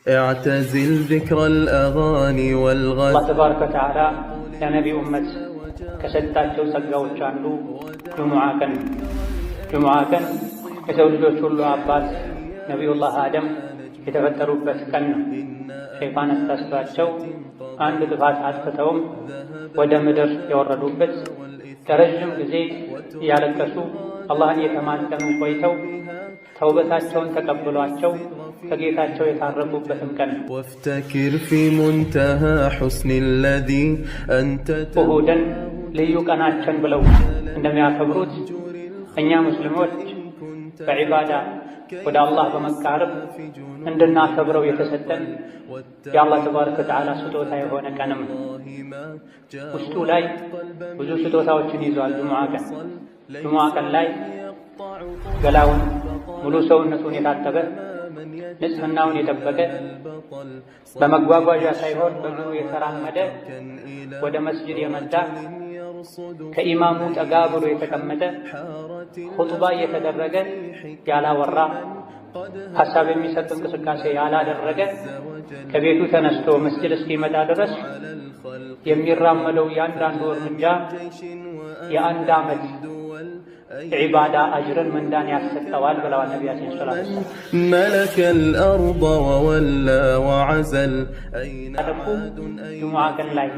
اعتزل ذكر الأغاني والغزل. الله تبارك وتعالى يا نبي أمة كسدتاቸው ጸጋዎች አንዱ ጁሙዓ ቀን የሰው ልጆች ሁሉ አባት ነቢዩላህ አደም የተፈጠሩበት ቀን ነው። ሸይጣን አሳስቷቸው አንድ ጥፋት አጥፍተውም ወደ ምድር የወረዱበት ለረጅም ጊዜ እያለቀሱ አላህን የተማጸኑ ቆይተው ተውበታቸውን ተቀብሏቸው ከጌታቸው የታረቁበትም ቀን ነው። وافتكر في منتهى حسن الذي أنت እሁድን ልዩ ቀናችን ብለው እንደሚያከብሩት እኛ ሙስሊሞች በዒባዳ ወደ አላህ በመቃረብ እንድናከብረው የተሰጠን የአላህ ተባረከ ወተዓላ ስጦታ የሆነ ቀንም ውስጡ ላይ ብዙ ስጦታዎችን ይዟል። ጁሙዓ ቀን ላይ ገላውን ሙሉ ሰውነቱን የታጠበ ንጽህናውን የጠበቀ በመጓጓዣ ሳይሆን በእግሩ የተራመደ ወደ መስጂድ የመጣ ከኢማሙ ጠጋ ብሎ የተቀመጠ ኹጥባ እየተደረገ ያላወራ ሐሳብ የሚሰጥ እንቅስቃሴ ያላደረገ ከቤቱ ተነስቶ መስጂድ እስኪመጣ ድረስ የሚራመደው የአንዳንዱ እርምጃ የአንድ ዓመት ዒባዳ አጅርን ምንዳን ያሰጠዋል ብለዋል ነቢያችን ሰለላሁ ዐለይሂ ወሰለም። ملك الأرض وولى وعزل. ጁሙዓ ቀን ላይ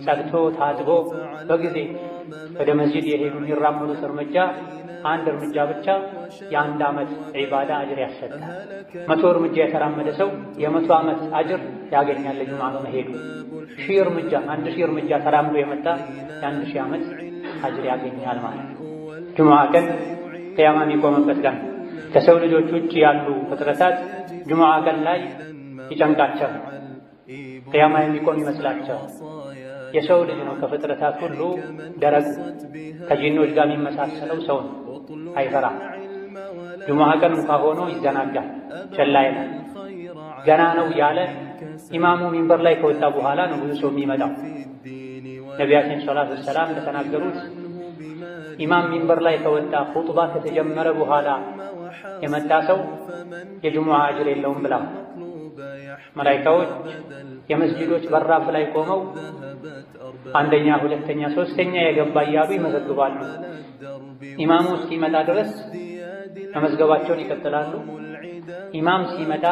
ጸድቶ ታጥቦ በጊዜ ወደ መስጂድ የሄዱ የሚራመዱት እርምጃ አንድ እርምጃ ብቻ የአንድ ዓመት ዒባዳ አጅር ያሰጣል። 100 እርምጃ የተራመደ ሰው የ100 ዓመት አጅር ያገኛል ጁሙዓ በመሄዱ። 1000 እርምጃ ተራምዶ የመጣ የ1000 ዓመት አጅር ያገኛል ማለት ነው። ጁሙዓ ቀን ቂያማ የሚቆምበት ቀን ከሰው ልጆች ውጭ ያሉ ፍጥረታት ጁሙዓ ቀን ላይ ይጨንቃቸው ቂያማ የሚቆም ይመስላቸው። የሰው ልጅ ነው ከፍጥረታት ሁሉ ደረቁ ከጂኖች ጋር የሚመሳሰለው ሰው ነው። አይፈራም። ጁሙዓ ቀን እንኳ ሆኖ ይዘናጋል፣ ቸላ ይላል። ገና ነው ያለ ኢማሙ ሚንበር ላይ ከወጣ በኋላ ነው ብዙ ሰው የሚመጣው። ነቢያችን ሰለላሁ ዐለይሂ ወሰለም እንደተናገሩት ኢማም ሚንበር ላይ ከወጣ ኹጥባ ከተጀመረ በኋላ የመጣ ሰው የጁሙዓ አጅር የለውም ብላ መላኢካዎች የመስጂዶች በራፍ ላይ ቆመው አንደኛ፣ ሁለተኛ፣ ሶስተኛ የገባ እያሉ ይመዘግባሉ። ኢማሙ እስኪመጣ ድረስ መመዝገባቸውን ይቀጥላሉ። ኢማም ሲመጣ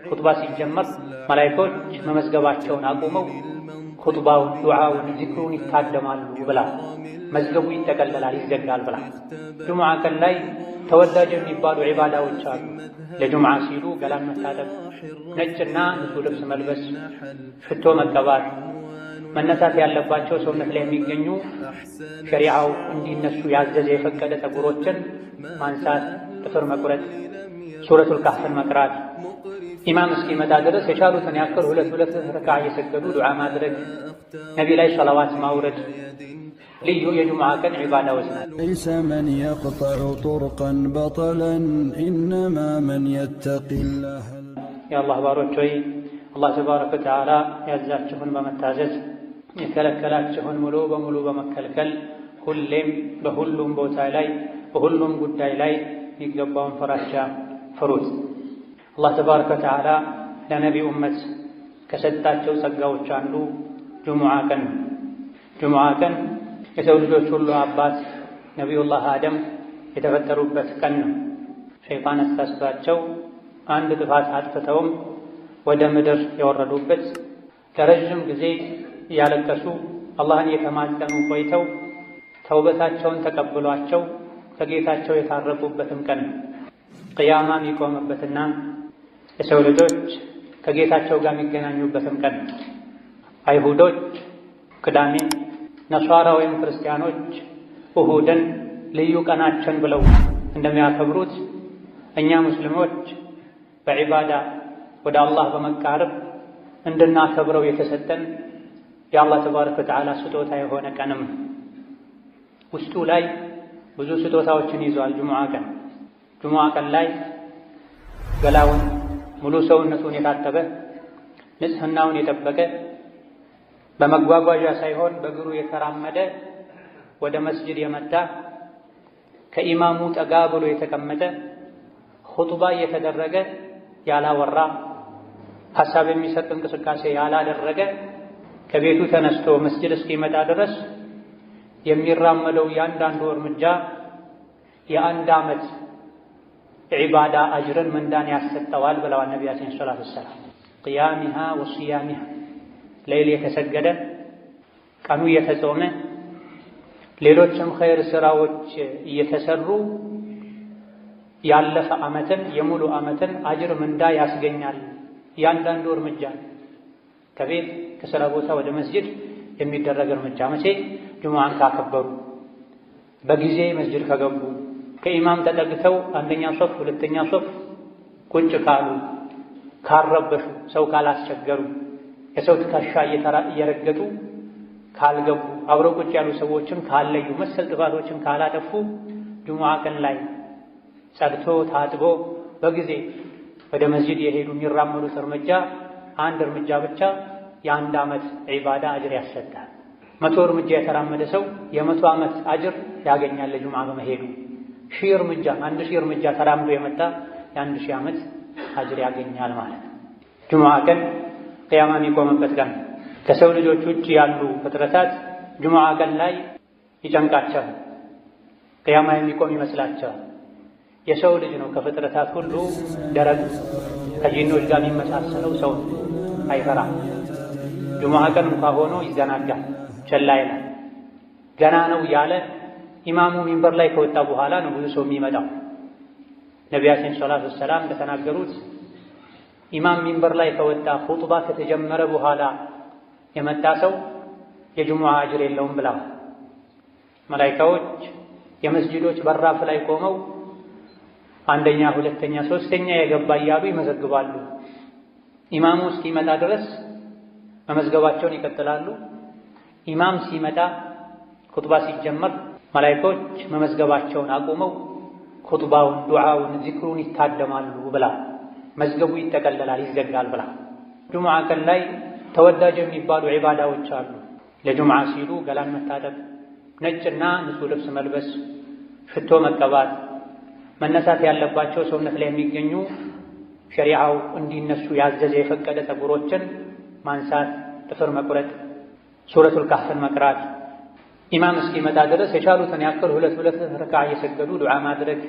ኹጥባ ሲጀመር መላኢካዎች መመዝገባቸውን አቁመው ኹጥባውን፣ ዱዓውን፣ ዚክሩን ይታደማሉ ብላ መዝገቡ ይጠቀለላል፣ ይዘጋል ብላ። ጁሙዓ ቀን ላይ ተወዳጅ የሚባሉ ዒባዳዎች አሉ። ለጁሙዓ ሲሉ ገላን መታጠብ፣ ነጭና ንጹህ ልብስ መልበስ፣ ሽቶ መቀባት፣ መነሳት ያለባቸው ሰውነት ላይ የሚገኙ ሸሪዓው እንዲነሱ ያዘዘ የፈቀደ ፀጉሮችን ማንሳት፣ ጥፍር መቁረጥ፣ ሱረቱል ካህፍን መቅራት፣ ኢማም እስኪመጣ ድረስ የቻሉትን ያክል ሁለት ረክዓ እየሰገዱ ዱዓ ማድረግ፣ ነቢ ላይ ሰላዋት ማውረድ ልዩ የጁሙዓ ቀን ዒባዳዎች ናቸው። ليس من يقطع طرقا بطلا إنما من يتقي الله። የአላህ ባሮች ሆይ አላህ ተባረከ ወተዓላ ያዛችሁን በመታዘዝ የከለከላችሁን ሙሉ በሙሉ በመከልከል ሁሌም በሁሉም ቦታ ላይ በሁሉም ጉዳይ ላይ የሚገባውን ፍራቻ ፍሩት። አላህ ተባረከ ወተዓላ ለነቢ ኡመት ከሰጣቸው ጸጋዎች አንዱ ጁሙዓ ቀን ነው። ጁሙዓ ቀን የሰው ልጆች ሁሉ አባት ነቢዩላህ አደም የተፈጠሩበት ቀን ነው። ሸይጣን አሳስቷቸው አንድ ጥፋት አጥፍተውም ወደ ምድር የወረዱበት ለረጅም ጊዜ እያለቀሱ አላህን የተማጸኑ ቆይተው ተውበታቸውን ተቀብሏቸው ከጌታቸው የታረቁበትም ቀን ነው። ቅያማ የሚቆምበትና የሰው ልጆች ከጌታቸው ጋር የሚገናኙበትም ቀን ነው። አይሁዶች ቅዳሜ፣ ነሷራ ወይም ክርስቲያኖች እሁድን ልዩ ቀናችን ብለው እንደሚያከብሩት እኛ ሙስሊሞች በዒባዳ ወደ አላህ በመቃረብ እንድናከብረው የተሰጠን የአላህ ተባረከ ወተዓላ ስጦታ የሆነ ቀንም ውስጡ ላይ ብዙ ስጦታዎችን ይዟል። ጁሙዓ ቀን ላይ ገላውን ሙሉ ሰውነቱን የታጠበ ንጽህናውን የጠበቀ በመጓጓዣ ሳይሆን በእግሩ የተራመደ ወደ መስጂድ የመጣ ከኢማሙ ጠጋ ብሎ የተቀመጠ ኹጥባ እየተደረገ ያላወራ ሐሳብ የሚሰጥ እንቅስቃሴ ያላደረገ ከቤቱ ተነስቶ መስጂድ እስኪመጣ ድረስ የሚራመደው ያንዳንዱ እርምጃ የአንድ ዓመት ዒባዳ አጅርን ምንዳን ያሰጠዋል ብለዋል ነቢያችን ሰለላሁ ዐለይሂ ወሰለም። ቅያሚሃ ወሲያሚሃ ሌሊት የተሰገደ ቀኑ እየተጾመ ሌሎችም ኸይር ስራዎች እየተሰሩ ያለፈ ዓመትን የሙሉ ዓመትን አጅር ምንዳ ያስገኛል። ያንዳንዱ እርምጃ ከቤት ከሥራ ቦታ ወደ መስጂድ የሚደረግ እርምጃ መቼ? ጁሙዓን ካከበሩ፣ በጊዜ መስጂድ ከገቡ፣ ከኢማም ተጠግተው አንደኛ ሶፍ ሁለተኛ ሶፍ ቁጭ ካሉ፣ ካረበሹ፣ ሰው ካላስቸገሩ፣ የሰው ትከሻ እየረገጡ ካልገቡ፣ አብረው ቁጭ ያሉ ሰዎችን ካለዩ፣ መሰል ጥፋቶችን ካላጠፉ ጁሙዓ ቀን ላይ ጸድቶ ታጥቦ በጊዜ ወደ መስጂድ የሄዱ የሚራመዱት እርምጃ አንድ እርምጃ ብቻ የአንድ ዓመት ዒባዳ አጅር ያሰጣል። 100 እርምጃ የተራመደ ሰው የ100 ዓመት አጅር ያገኛል ለጁሙዓ በመሄዱ። 1000 እርምጃ 1000 እርምጃ ተራምዶ የመጣ የ1000 ዓመት አጅር ያገኛል ማለት ነው። ጁሙዓ ቀን ቅያማ የሚቆምበት ቀን ከሰው ልጆች ውጭ ያሉ ፍጥረታት ጁሙዓ ቀን ላይ ይጨንቃቸዋል፣ ቅያማ የሚቆም ይመስላቸዋል። የሰው ልጅ ነው ከፍጥረታት ሁሉ ደረቅ ከጂኖች ጋር የሚመሳሰለው ሰው አይፈራም። ጁሙዓ ቀን እንኳ ሆኖ ይዘናጋል፣ ቸላ ይላል። ገና ነው ያለ ኢማሙ ሚንበር ላይ ከወጣ በኋላ ነው ብዙ ሰው የሚመጣው። ነቢያችን ሰለላሁ ዐለይሂ ወሰለም እንደተናገሩት ኢማም ሚንበር ላይ ከወጣ ኹጥባ ከተጀመረ በኋላ የመጣ ሰው የጁሙዓ አጅር የለውም ብለዋል። መላኢካዎች የመስጂዶች በራፍ ላይ ቆመው አንደኛ፣ ሁለተኛ፣ ሶስተኛ የገባ እያሉ ይመዘግባሉ። ኢማሙ እስኪመጣ ድረስ መመዝገባቸውን ይቀጥላሉ። ኢማም ሲመጣ ኹጥባ ሲጀመር መላኢካዎች መመዝገባቸውን አቁመው ኹጥባውን፣ ዱዓውን፣ ዚክሩን ይታደማሉ ብላ መዝገቡ ይጠቀለላል፣ ይዘጋል ብላ። ጁሙዓ ቀን ላይ ተወዳጅ የሚባሉ ዒባዳዎች አሉ። ለጁሙዓ ሲሉ ገላን መታጠብ፣ ነጭና ንጹህ ልብስ መልበስ፣ ሽቶ መቀባት፣ መነሳት ያለባቸው ሰውነት ላይ የሚገኙ ሸሪዓው እንዲነሱ ያዘዘ የፈቀደ ፀጉሮችን ማንሳት፣ ጥፍር መቁረጥ፣ ሱረቱል ካህፍን መቅራት፣ ኢማም እስኪመጣ ድረስ የቻሉትን ያክል ሁለት ረክዓ እየሰገዱ ዱዓ ማድረግ፣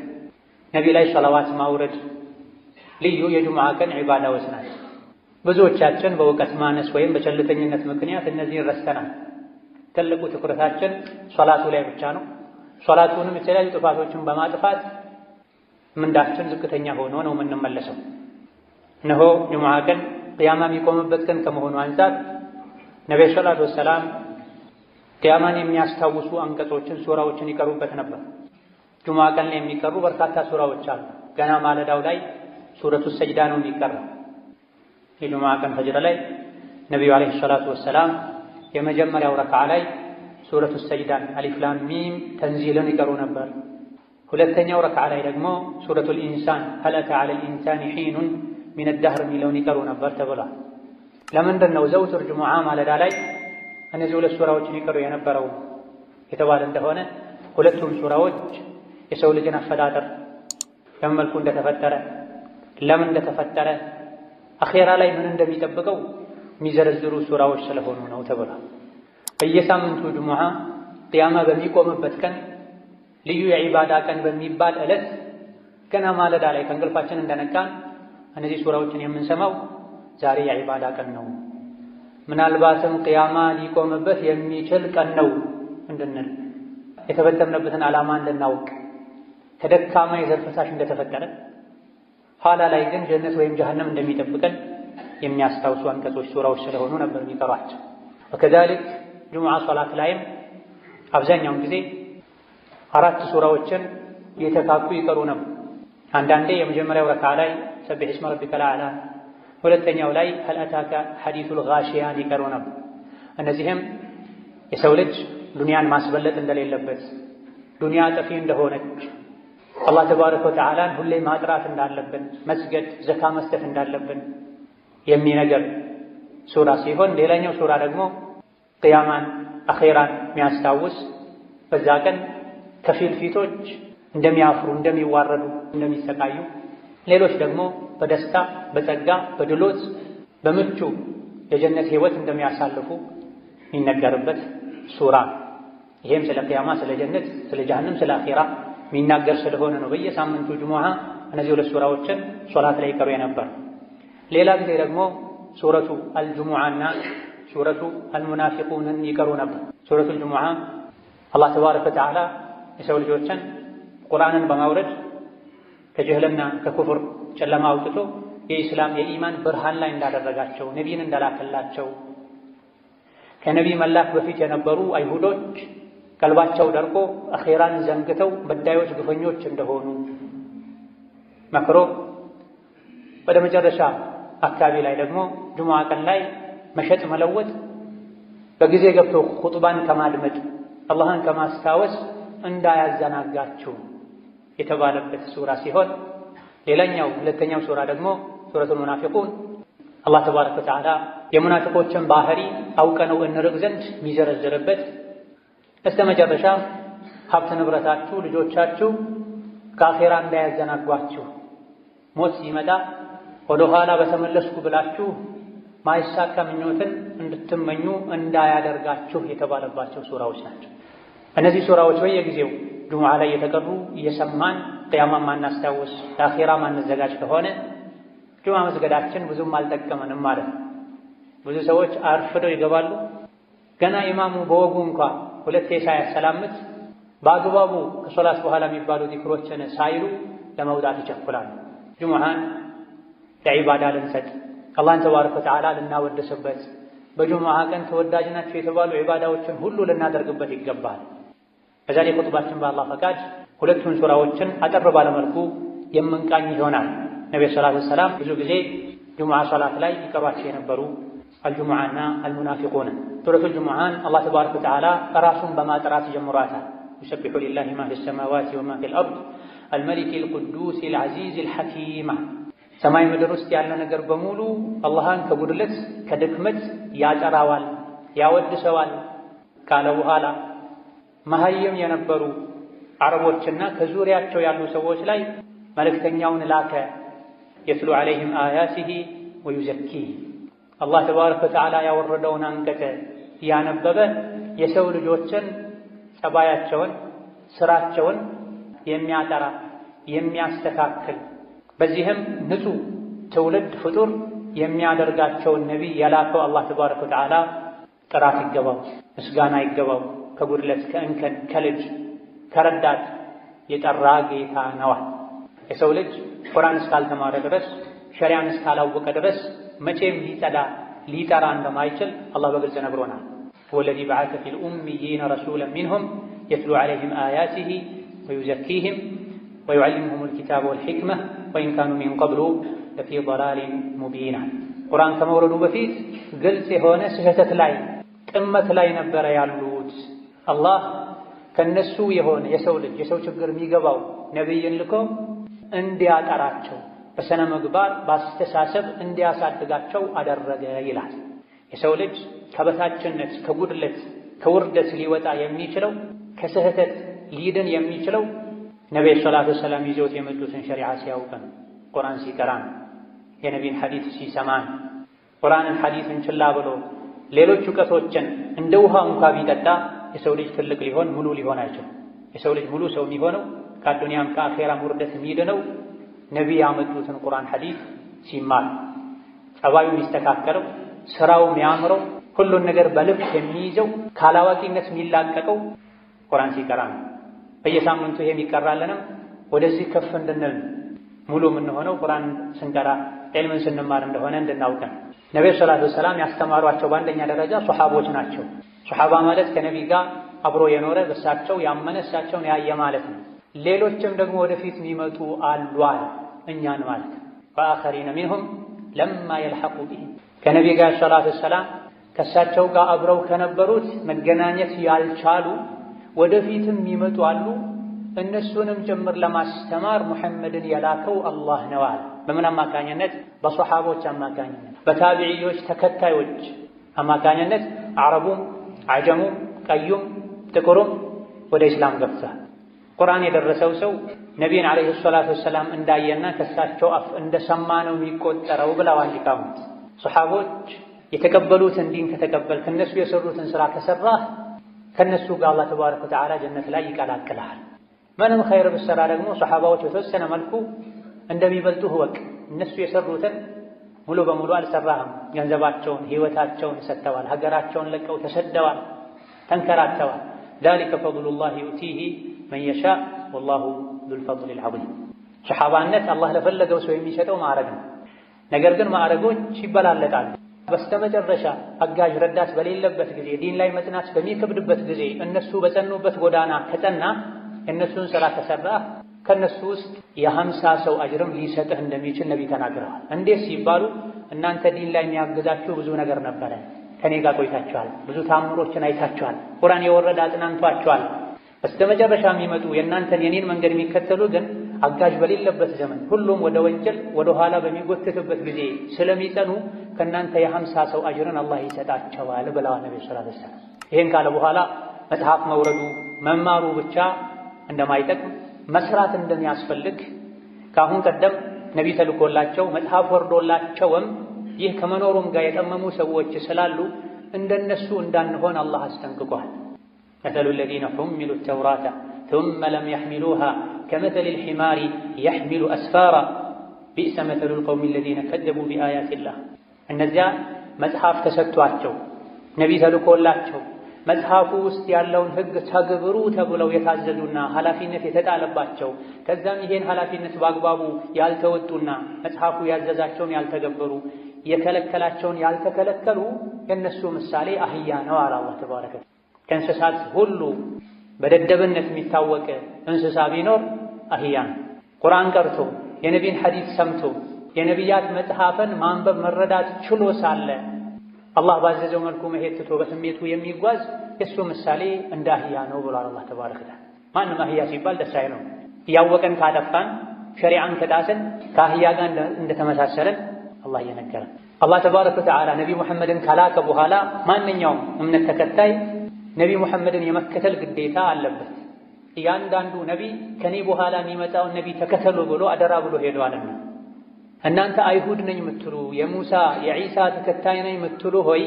ነቢ ላይ ሰላዋት ማውረድ ልዩ የጁሙዓ ቀን ዒባዳዎች ናቸው። ብዙዎቻችን በእውቀት ማነስ ወይም በቸልተኝነት ምክንያት እነዚህን ረስተናል። ትልቁ ትኩረታችን ሶላቱ ላይ ብቻ ነው። ሶላቱንም የተለያዩ ጥፋቶችን በማጥፋት ምንዳችን ዝቅተኛ ሆኖ ነው የምንመለሰው። እነሆ ጁሙዓ ቀን ቅያማ የሚቆምበት ቀን ከመሆኑ አንፃር ነብዩ ሰለላሁ ዐለይሂ ወሰለም ቅያማን የሚያስታውሱ አንቀጾችን፣ ሱራዎችን ይቀሩበት ነበር። ጁሙዓ ቀን ላይ የሚቀሩ በርካታ ሱራዎች አሉ። ገና ማለዳው ላይ ሱረቱ ሰጅዳ ነው የሚቀራው። የጁሙዓ ቀን ፈጅር ላይ ነቢዩ ዐለይሂ ሰላቱ ወሰላም የመጀመሪያው ረክዓ ላይ ሱረቱ ሰጅዳን አሊፍ ላም ሚም ተንዚልን ይቀሩ ነበር። ሁለተኛው ረክዓ ላይ ደግሞ ሱረቱል ኢንሳን ሀል አታ ዐለል ኢንሳኒ ሒኑን ሚነ ደህር የሚለውን ይቀሩ ነበር ተብሏል። ለምንድን ነው ዘውትር ጁሙዓ ማለዳ ላይ እነዚህ ሁለት ሱራዎችን ይቀሩ የነበረው የተባለ እንደሆነ ሁለቱም ሱራዎች የሰው ልጅን አፈጣጠር በምን መልኩ እንደተፈጠረ፣ ለምን እንደተፈጠረ፣ አኼራ ላይ ምን እንደሚጠብቀው የሚዘረዝሩ ሱራዎች ስለሆኑ ነው ተብሏል። በየሳምንቱ ጁሙዓ ቅያማ በሚቆምበት ቀን ልዩ የዒባዳ ቀን በሚባል ዕለት ገና ማለዳ ላይ ከእንቅልፋችን እንደነቃን እነዚህ ሱራዎችን የምንሰማው ዛሬ የዒባዳ ቀን ነው፣ ምናልባትም ቅያማ ሊቆምበት የሚችል ቀን ነው እንድንል፣ የተፈጠርንበትን ዓላማ እንድናውቅ፣ ከደካማ የዘር ፈሳሽ እንደተፈጠረ ኋላ ላይ ግን ጀነት ወይም ጀሀነም እንደሚጠብቀን የሚያስታውሱ አንቀጾች ሱራዎች ስለሆኑ ነበር የሚቀሯቸው። ወከዛሊክ ጁሙዓ ሶላት ላይም አብዛኛውን ጊዜ 4 ሱራዎችን የተካኩ ይቀሩ ነበር። አንዳንዴ የመጀመሪያው ረክዓ ላይ ሰቢሕ እስመ ረቢከል አዕላ፣ ሁለተኛው ላይ ሀል አታከ ሐዲሱል ጋሺያን ይቀሩ ነበር። እነዚህም የሰው ልጅ ዱንያን ማስበለጥ እንደሌለበት፣ ዱንያ ጠፊ እንደሆነች፣ አላህ ተባረከ ወተዓላን ሁሌ ማጥራት እንዳለብን፣ መስገድ፣ ዘካ መስጠት እንዳለብን የሚነገር ሱራ ሲሆን ሌላኛው ሱራ ደግሞ ቅያማን አኼራን የሚያስታውስ በዛ ቀን ከፊል ፊቶች እንደሚያፍሩ፣ እንደሚዋረዱ፣ እንደሚሰቃዩ፣ ሌሎች ደግሞ በደስታ በጸጋ በድሎት በምቹ የጀነት ህይወት እንደሚያሳልፉ የሚነገርበት ሱራ። ይሄም ስለ ቂያማ፣ ስለ ጀነት፣ ስለ ጀሃነም፣ ስለ አኺራ የሚናገር ስለሆነ ነው በየሳምንቱ ጁሙዓ እነዚህ ሁለት ሱራዎችን ሶላት ላይ ይቀሩ የነበር። ሌላ ጊዜ ደግሞ ሱረቱ አልጁሙዓና ሱረቱ አልሙናፊቁንን ይቀሩ ነበር። ሱረቱ አልጁሙዓ አላህ ተባረከ ወተዓላ የሰው ልጆችን ቁርአንን በማውረድ ከጅህልና ከኩፍር ጨለማ አውጥቶ የኢስላም የኢማን ብርሃን ላይ እንዳደረጋቸው፣ ነቢይን እንዳላከላቸው፣ ከነቢይ መላክ በፊት የነበሩ አይሁዶች ቀልባቸው ደርቆ አኼራን ዘንግተው በዳዮች ግፈኞች እንደሆኑ መክሮ ወደ መጨረሻ አካባቢ ላይ ደግሞ ጁሙዓ ቀን ላይ መሸጥ መለወጥ በጊዜ ገብቶ ኹጥባን ከማድመጥ አላህን ከማስታወስ እንዳያዘናጋችሁ የተባለበት ሱራ ሲሆን ሌላኛው ሁለተኛው ሱራ ደግሞ ሱረቱል ሙናፊቁን አላህ ተባረከ ወተዓላ የሙናፊቆችን ባህሪ አውቀነው እንርቅ ዘንድ የሚዘረዝርበት እስከ መጨረሻ ሀብት ንብረታችሁ፣ ልጆቻችሁ ከአኼራ እንዳያዘናጓችሁ ሞት ሲመጣ ወደ ኋላ በተመለስኩ ብላችሁ ማይሳካ ምኞትን እንድትመኙ እንዳያደርጋችሁ የተባለባቸው ሱራዎች ናቸው። እነዚህ ሱራዎች በየጊዜው ጁሙዓ ላይ የተቀሩ እየሰማን ቅያማ ማናስታውስ ለአኼራ ማንዘጋጅ ከሆነ ጁሙዓ መስገዳችን ብዙም አልጠቀመንም ማለት ነው። ብዙ ሰዎች አርፍደው ይገባሉ። ገና ኢማሙ በወጉ እንኳ ሁለቴ ሳያሰላምት በአግባቡ ከሶላት በኋላ የሚባሉ ዚክሮችን ሳይሉ ለመውጣት ይቸኩላሉ። ጁሙዓን ለዒባዳ ልንሰጥ፣ አላህን ተባረከ ወተዓላ ልናወድስበት፣ በጁሙዓ ቀን ተወዳጅ ናቸው የተባሉ ዒባዳዎችን ሁሉ ልናደርግበት ይገባል። በዛሬ ኹጥባችን በአላህ ፈቃድ ሁለቱን ሱራዎችን አጠር ባለመልኩ የምንቃኝ ይሆናል። ነብዩ ሰለላሁ ዐለይሂ ወሰለም ብዙ ጊዜ ጁሙዓ ሶላት ላይ ይቀሯቸው የነበሩ አልጁሙዓና አልሙናፊቁን። ሱረቱል ጁሙዓን አላህ ተባረከ ወተዓላ ራሱን በማጥራት ጀምሯታል። ዩሰቢሑ ሊላሂ ማ ፊ ሰማዋቲ ወማ ፊል አርድ አልመሊኪል ቁዱሲል ዐዚዚል ሐኪም። ሰማይ ምድር ውስጥ ያለ ነገር በሙሉ አላህን ከጉድለት ከድክመት ያጠራዋል፣ ያወድሰዋል ካለ በኋላ መሀይም የነበሩ አረቦችና ከዙሪያቸው ያሉ ሰዎች ላይ መልእክተኛውን ላከ። የትሉ ዐለይሂም አያቲሂ ወዩዘኪህ። አላህ ተባረከ ወተዓላ ያወረደውን አንቀጽ ያነበበ የሰው ልጆችን ጸባያቸውን፣ ስራቸውን የሚያጠራ የሚያስተካክል፣ በዚህም ንጹህ ትውልድ ፍጡር የሚያደርጋቸውን ነቢይ የላከው አላህ ተባረከ ወተዓላ ጥራት ይገባው፣ ምስጋና ይገባው። ከጉድለት ከእንከን ከልጅ ከረዳት የጠራ ጌታ ነዋ። የሰው ልጅ ቁርአን እስካልተማረ ድረስ ሸሪዓን እስካላወቀ ድረስ መቼም ሊጠራ እንደማይችል አላህ በግልጽ ነግሮናል። ወለዚ በዐሰ ፊል ኡሚይነ ረሱለን ሚንሁም የትሉ ዐለይሂም አያቲሂ ወዩዘኪሂም ወዩዐልሊሙሁሙል ኪታበ ወልሒክመ ወኢን ካኑ ሚን ቀብሉ ለፊ ضላሊን ሙቢን። ቁርአን ከመውረዱ በፊት ግልጽ የሆነ ስህተት ላይ ጥመት ላይ ነበረ ያሉት። አላህ ከነሱ የሆነ የሰው ልጅ የሰው ችግር የሚገባው ነቢይን ልኮ እንዲያጠራቸው በሰነ ምግባር በአስተሳሰብ እንዲያሳድጋቸው አደረገ ይላል። የሰው ልጅ ከበታችነት ከጉድለት ከውርደት ሊወጣ የሚችለው ከስህተት ሊድን የሚችለው ነቢዩ ሰለላሁ ዐለይሂ ወሰለም ይዘውት የመጡትን ሸሪዓ ሲያውቅ ነው። ቁርአን ሲቀራ ነው። የነቢይን ሐዲስ ሲሰማ ነው። ቁርአንን ሐዲስን ችላ ብሎ ሌሎች እውቀቶችን እንደ ውሃ እንኳ ቢጠጣ የሰው ልጅ ትልቅ ሊሆን ሙሉ ሊሆን አይችልም። የሰው ልጅ ሙሉ ሰው የሚሆነው ከአዱንያም ከአኼራም ውርደት የሚድነው ነቢይ ያመጡትን ቁርአን ሐዲስ ሲማር፣ ጸባዩ የሚስተካከለው፣ ስራው የሚያምረው፣ ሁሉን ነገር በልብ የሚይዘው፣ ካላዋቂነት የሚላቀቀው ቁርአን ሲቀራ ነው። በየሳምንቱ ይሄ የሚቀራለንም ወደዚህ ከፍ እንድንል ሙሉ የምንሆነው ቁርአን ስንቀራ ዒልምን ስንማር እንደሆነ እንድናውቀን። ነብዩ ሰለላሁ ዐለይሂ ወሰለም ያስተማሯቸው በአንደኛ ደረጃ ሱሐቦች ናቸው። ሱሐባ ማለት ከነቢይ ጋር አብሮ የኖረ በሳቸው ያመነ እሳቸውን ያየ ማለት ነው። ሌሎችም ደግሞ ወደፊት የሚመጡ አሉ አለ እኛን ማለት ወአኸሪነ ሚንሁም ለማ የልሐቁ ቢሂም። ከነቢይ ጋር ሰለላሁ ዐለይሂ ወሰለም ከእሳቸው ጋር አብረው ከነበሩት መገናኘት ያልቻሉ ወደፊትም የሚመጡ አሉ። እነሱንም ጭምር ለማስተማር ሙሐመድን የላከው አላህ ነው አለ። በምን አማካኝነት? በሱሐቦች አማካኝነት፣ በታቢዒዎች ተከታዮች አማካኝነት አረቡም አጀሙም ቀዩም ጥቁሩም ወደ ኢስላም ገብቷል። ቁርአን የደረሰው ሰው ነቢይን ዓለይሂ ሰላቱ ወሰላም እንዳየና ከሳቸው አፍ እንደሰማ ነው የሚቆጠረው ብለዋል ሊቃውንት። ሶሐቦች የተቀበሉትን ዲን ከተቀበልክ እነሱ የሰሩትን ስራ ከሰራህ ከነሱ ጋር አላህ ተባረከ ወተዓላ ጀነት ላይ ይቀላቅልሃል። ምንም ኸይር ብትሰራ ደግሞ ሶሐባዎች በተወሰነ መልኩ እንደሚበልጡህ እወቅ። እነሱ የሰሩትን ሙሉ በሙሉ አልሰራህም። ገንዘባቸውን፣ ህይወታቸውን ሰጥተዋል። ሀገራቸውን ለቀው ተሰደዋል፣ ተንከራተዋል። ዛሊከ ፈድሉላሂ ዩእቲሂ መን የሻእ ወላሁ ዙል ፈድሊል ዐዚም። ሶሐባነት አላህ ለፈለገው ሰው የሚሰጠው ማዕረግ ነው። ነገር ግን ማዕረጎች ይበላለጣሉ። በስተመጨረሻ አጋዥ ረዳት በሌለበት ጊዜ፣ ዲን ላይ መጽናት በሚከብድበት ጊዜ እነሱ በጸኑበት ጎዳና ከጸና የእነሱን ስራ ከሰራህ ከእነሱ ውስጥ የ50 ሰው አጅርም ሊሰጥህ እንደሚችል ነቢ ተናግረዋል። እንዴት ሲባሉ እናንተ ዲን ላይ የሚያግዛችሁ ብዙ ነገር ነበረ፣ ከኔ ጋር ቆይታችኋል፣ ብዙ ታምሮችን አይታችኋል፣ ቁርአን የወረደ አጽናንቷችኋል። በስተመጨረሻ የሚመጡ የእናንተን የኔን መንገድ የሚከተሉ ግን አጋዥ በሌለበት ዘመን ሁሉም ወደ ወንጀል ወደ ኋላ በሚጎትትበት ጊዜ ስለሚጸኑ ከእናንተ የ50 ሰው አጅርን አላህ ይሰጣቸዋል ብለዋል ነቢ ሰለላሁ ዐለይሂ ወሰለም። ይህን ካለ በኋላ መጽሐፍ መውረዱ መማሩ ብቻ እንደማይጠቅም መስራት እንደሚያስፈልግ ከአሁን ቀደም ነቢ ተልኮላቸው መጽሐፍ ወርዶላቸውም ይህ ከመኖሩም ጋር የጠመሙ ሰዎች ስላሉ እንደነሱ እንዳንሆን አላህ አስጠንቅቋል። መሰሉ ለዚነ ሑሚሉ ተውራተ ثم لم يحملوها كمثل الحمار يحمل أسفارا بئس مثل القوم الذين كذبوا بآيات الله። እነዚያ መጽሐፍ ተሰጥቷቸው ነቢ ተልኮላቸው መጽሐፉ ውስጥ ያለውን ሕግ ተግብሩ ተብለው የታዘዙና ኃላፊነት የተጣለባቸው ከዛም ይሄን ኃላፊነት በአግባቡ ያልተወጡና መጽሐፉ ያዘዛቸውን ያልተገበሩ የከለከላቸውን ያልተከለከሉ የነሱ ምሳሌ አህያ ነው አለ አላህ ተባረከ። ከእንስሳት ሁሉ በደደብነት የሚታወቅ እንስሳ ቢኖር አህያ ነው። ቁርአን ቀርቶ የነቢን ሐዲስ ሰምቶ የነቢያት መጽሐፍን ማንበብ መረዳት ችሎ ሳለ አላህ ባዘዘው መልኩ መሄድ ትቶ በስሜቱ የሚጓዝ የሱ ምሳሌ እንደ አህያ ነው ብሏል አላህ ተባረከ ወተዓላ። ማንም አህያ ሲባል ደስ አይለው። እያወቀን ካጠፋን ሸሪዓን ከጣስን ከአህያ ጋር እንደተመሳሰለን አላህ እየነገረን። አላህ ተባረከ ወተዓላ ነቢ ሙሐመድን ከላከ በኋላ ማንኛውም እምነት ተከታይ ነቢ ሙሐመድን የመከተል ግዴታ አለበት። እያንዳንዱ ነቢ ከኔ በኋላ የሚመጣውን ነቢ ተከተሉ ብሎ አደራ ብሎ ሄዷልና እናንተ አይሁድ ነኝ የምትሉ የሙሳ የዒሳ ተከታይ ነኝ የምትሉ ሆይ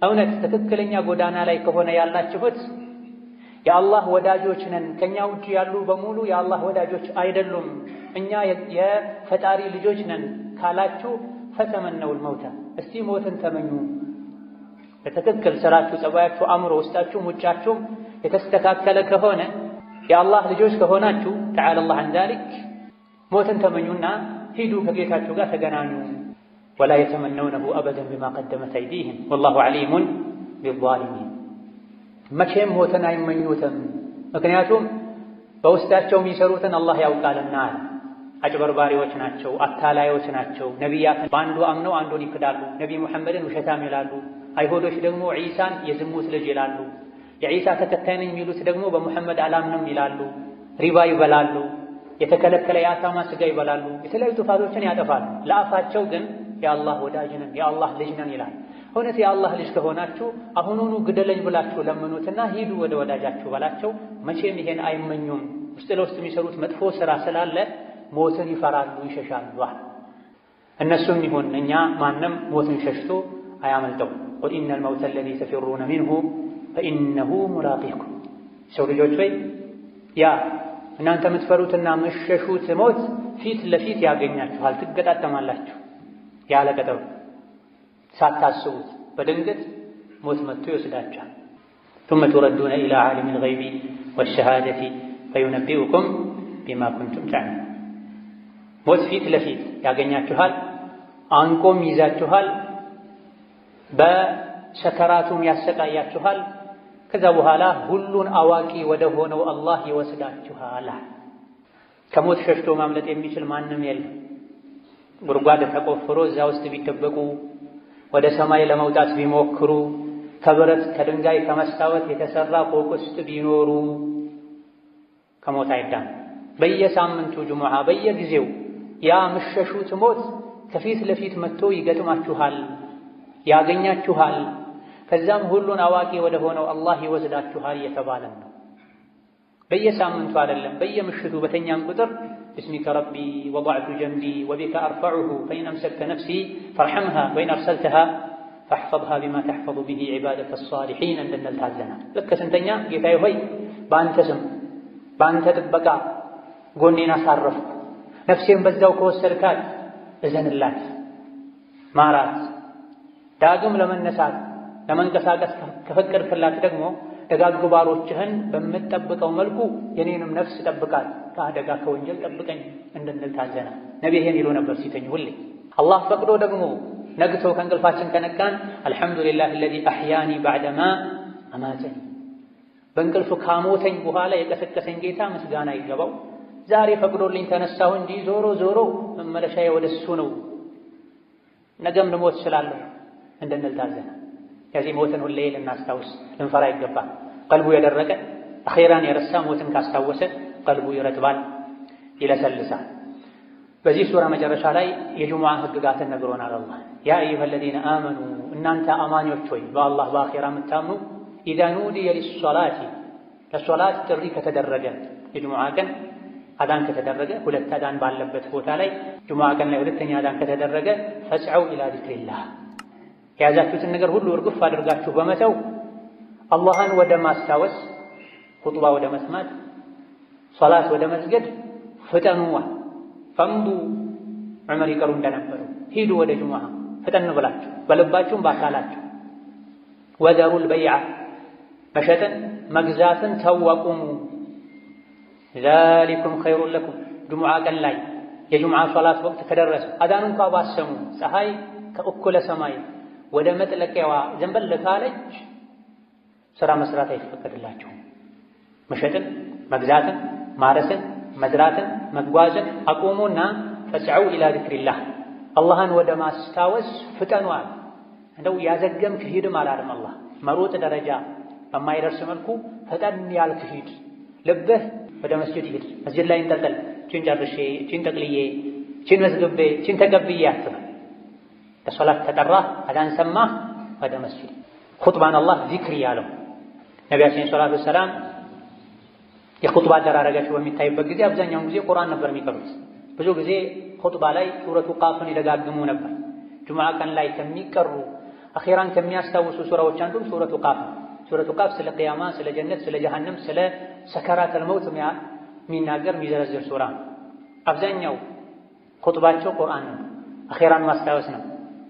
እውነት ትክክለኛ ጎዳና ላይ ከሆነ ያላችሁት የአላህ ወዳጆች ነን፣ ከኛ ውጭ ያሉ በሙሉ የአላህ ወዳጆች አይደሉም፣ እኛ የፈጣሪ ልጆች ነን ካላችሁ ፈተመነውል መውታ፣ እስቲ ሞትን ተመኙ። በትክክል ስራችሁ፣ ጸባያችሁ፣ አእምሮ፣ ውስጣችሁም ውጫችሁም የተስተካከለ ከሆነ የአላህ ልጆች ከሆናችሁ ተዓላ አላህ ዐን ዛሊክ ሞትን ተመኙና ሂዱ ከጌታችሁ ጋር ተገናኙ። ወላ የተመነውነሁ አበደን ቢማ ቀደመት አይዲህም ወላሁ ዐሊሙን ቢዛሊሚን። መቼም ሞትን አይመኙትም፣ ምክንያቱም በውስጣቸው የሚሰሩትን አላህ ያውቃልና። አጭበርባሪዎች ናቸው፣ አታላዮች ናቸው። ነቢያትን በአንዱ አምነው አንዱን ይክዳሉ። ነቢ ሙሐመድን ውሸታም ይላሉ። አይሁዶች ደግሞ ዒሳን የዝሙት ልጅ ይላሉ። የዒሳ ተከታይ ነኝ የሚሉት ደግሞ በሙሐመድ አላምንም ይላሉ። ሪባ ይበላሉ። የተከለከለ የአሳማ ስጋ ይበላሉ። የተለያዩ ጥፋቶችን ያጠፋሉ። ለአፋቸው ግን የአላህ ወዳጅ ነን የአላህ ልጅ ነን ይላል። እውነት የአላህ ልጅ ከሆናችሁ አሁኑኑ ግደለኝ ብላችሁ ለምኑትና ሂዱ ወደ ወዳጃችሁ በላቸው። መቼም ይሄን አይመኙም። ውስጥ ለውስጥ የሚሰሩት መጥፎ ስራ ስላለ ሞትን ይፈራሉ፣ ይሸሻሉ። እነሱም ይሁን እኛ ማንም ሞትን ሸሽቶ አያመልጠው። ቁል ኢነል መውተ አለዚ ተፊሩነ ሚንሁ ፈኢነሁ ሙላቂኩም። ሰው ልጆች ወይ ያ እናንተ የምትፈሩትና የምትሸሹት ሞት ፊት ለፊት ያገኛችኋል፣ ትገጣጠማላችሁ። ያለ ቀጠሮ ሳታስቡት በድንገት ሞት መጥቶ ይወስዳችኋል። ثم تردون إلى عالم الغيب والشهادة فينبئكم بما كنتم تعملون። ሞት ፊት ለፊት ያገኛችኋል፣ አንቆም ይዛችኋል፣ በሰከራቱም ያሰቃያችኋል። ከዛ በኋላ ሁሉን አዋቂ ወደ ሆነው አላህ ይወስዳችኋል። ከሞት ሸሽቶ ማምለጥ የሚችል ማንም የለም። ጉድጓድ ተቆፍሮ እዛ ውስጥ ቢደበቁ፣ ወደ ሰማይ ለመውጣት ቢሞክሩ፣ ከብረት ከድንጋይ ከመስታወት የተሰራ ፎቅ ውስጥ ቢኖሩ ከሞት አይዳን። በየሳምንቱ ጁሙዓ በየጊዜው ያ ምሸሹት ሞት ከፊት ለፊት መጥቶ ይገጥማችኋል፣ ያገኛችኋል። ከዛም ሁሉን አዋቂ ወደ ሆነው አላህ ይወስዳችኋል እየተባለ ነው። በየሳምንቱ አይደለም፣ በየምሽቱ በተኛም ቁጥር باسمك ربي وضعت جنبي وبك أرفعه فإن أمسكت نفسي فارحمها وإن أرسلتها فاحفظها بما تحفظ به عبادك الصالحين عندنا التعزنا لك سنتنيا ጌታዬ ሆይ በአንተ ስም በአንተ ጥበቃ ጎኔን አሳረፍኩ ነፍሴን በዛው ከወሰድካት እዘንላት ማራት ዳግም ለመነሳት ለመንቀሳቀስ ከፈቀድክላት ደግሞ ደጋግ ባሮችህን በምትጠብቀው መልኩ የኔንም ነፍስ ጠብቃት ከአደጋ ከወንጀል ጠብቀኝ እንድንል ታዘና ነብይ ይሄን ይሉ ነበር ሲተኙ ሁሌ አላህ ፈቅዶ ደግሞ ነግቶ ከእንቅልፋችን ከነቃን አልሐምዱሊላህ الذي أحياني بعدما أماتني በእንቅልፍ ካሞተኝ በኋላ የቀሰቀሰኝ ጌታ ምስጋና ይገባው ዛሬ ፈቅዶልኝ ተነሳሁ እንጂ ዞሮ ዞሮ መመለሻዬ ወደሱ ነው ነገም ልሞት እችላለሁ እንድንል ታዘና የዚህ ሞትን ሁሌ ልናስታውስ ልንፈራ ይገባል ቀልቡ የደረቀ አኺራን የረሳ ሞትን ካስታወሰ ቀልቡ ይረጥባል ይለሰልሳል በዚህ ሱራ መጨረሻ ላይ የጁሙዓ ህግጋትን ነግሮናል አላህ ያ አዩሀ الذين آمنوا እናንተ አማኞች ሆይ በአላህ በአኺራ የምታምኑ إذا نودي للصلاة ለሶላት ጥሪ ከተደረገ የጁሙዓ ቀን አዳን ከተደረገ ሁለት አዳን ባለበት ቦታ ላይ ጁሙዓ ቀን ላይ ሁለተኛ አዳን ከተደረገ ፈስዐው ኢላ ዚክሪላህ የያዛችሁትን ነገር ሁሉ እርግፍ አድርጋችሁ በመተው አላህን ወደ ማስታወስ ኹጥባ ወደ መስማት ሶላት ወደ መስገድ ፍጠኑዋ ፈምዱ ዑመር ይቀሩ እንደነበሩ ሂዱ ወደ ጁሙዓ ፍጠን ብላችሁ በልባችሁም በአካላችሁ ወዘሩል በይዓ መሸጥን መግዛትን ተወቁሙ ዛሊኩም ኸይሩን ለኩም ጁሙዓ ቀን ላይ የጁሙዓ ሶላት ወቅት ከደረሰ አዳን እንኳን ባሰሙ ፀሐይ ከእኩለ ሰማይ ወደ መጥለቂያዋ ዘንበል ካለች ስራ መስራት አይፈቀድላችሁም መሸጥን መግዛትን ማረስን መዝራትን መጓዝን አቁሙና ፈስዐው ኢላ ዚክሪላህ አላህን ወደ ማስታወስ ፍጠኗል እንደው ያዘገምክ ሂድም አላለም አላህ መሮጥ ደረጃ በማይደርስ መልኩ ፈጠን ያልክ ሂድ ልብህ ወደ መስጂድ ሂድ መስጂድ ላይ እንጠልጠል ቺን ጨርሼ ቺን ጠቅልዬ ቺን መስግቤ ቺን ተቀብዬ አትበል ለሶላት ተጠራ አዳን ሰማ ወደ መስጂድ ኹጥባን አላህ ዚክር ያለው ነቢያችን ሰለላሁ ዐለይሂ ወሰለም የኹጥባ አደራረጋቸው በሚታይበት ጊዜ አብዛኛውን ጊዜ ቁርአን ነበር የሚቀሩት ብዙ ጊዜ ኹጥባ ላይ ሱረቱ ቃፍን ይደጋግሙ ነበር ጁሙዓ ቀን ላይ ከሚቀሩ አኺራን ከሚያስታውሱ ሱራዎች አንዱም ሱረቱ ቃፍ ሱረቱ ቃፍ ስለ ቂያማ ስለ ጀነት ስለ ጀሃነም ስለ ሰከራተል መውት የሚናገር የሚዘረዝር ሱራ አብዛኛው ኹጥባቸው ቁርአን ነው አኺራን ማስታወስ ነው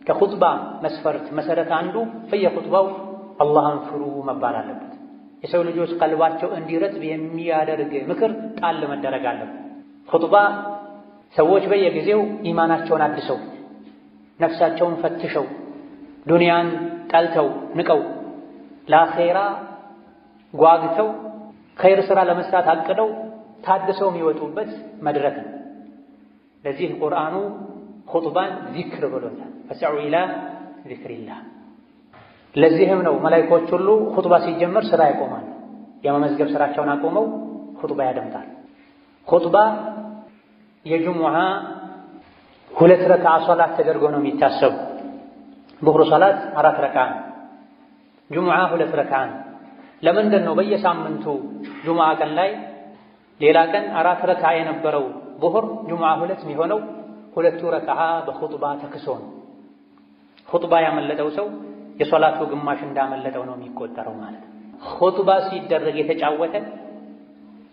ከኹጥባ መስፈርት መሰረት አንዱ በየኹጥባው አላህን ፍሩ መባል አለበት የሰው ልጆች ቀልባቸው እንዲረጥብ የሚያደርግ ምክር ጣል መደረግ አለበት ኹጥባ ሰዎች በየጊዜው ኢማናቸውን አድሰው ነፍሳቸውን ፈትሸው ዱንያን ጠልተው ንቀው ለአኺራ ጓግተው ኸይር ስራ ለመስራት አቅደው ታድሰው የሚወጡበት መድረክ ነው ለዚህ ቁርአኑ ኹጥባን ዚክር ብሎታል ፈስዐው ኢላ ዚክሪላህ ለዚህም ነው መላእክቶች ሁሉ ኹጥባ ሲጀመር ስራ ያቆማሉ የመመዝገብ ስራቸውን አቆመው ኹጥባ ያደምጣል ኹጥባ የጁሙዓ ሁለት ረክዓ ሶላት ተደርጎ ነው የሚታሰቡ ዙህር ሶላት 4 ረክዓ ጁሙዓ 2 ረክዓ ለምንድን ነው በየሳምንቱ ጁሙዓ ቀን ላይ ሌላ ቀን 4 ረክዓ የነበረው ዙህር ጁሙዓ 2 የሚሆነው ሁለቱ ረክዓ በኹጥባ ተክሶ ነው ኹጥባ ያመለጠው ሰው የሶላቱ ግማሽ እንዳመለጠው ነው የሚቆጠረው ማለት ኹጥባ ሲደረግ የተጫወተ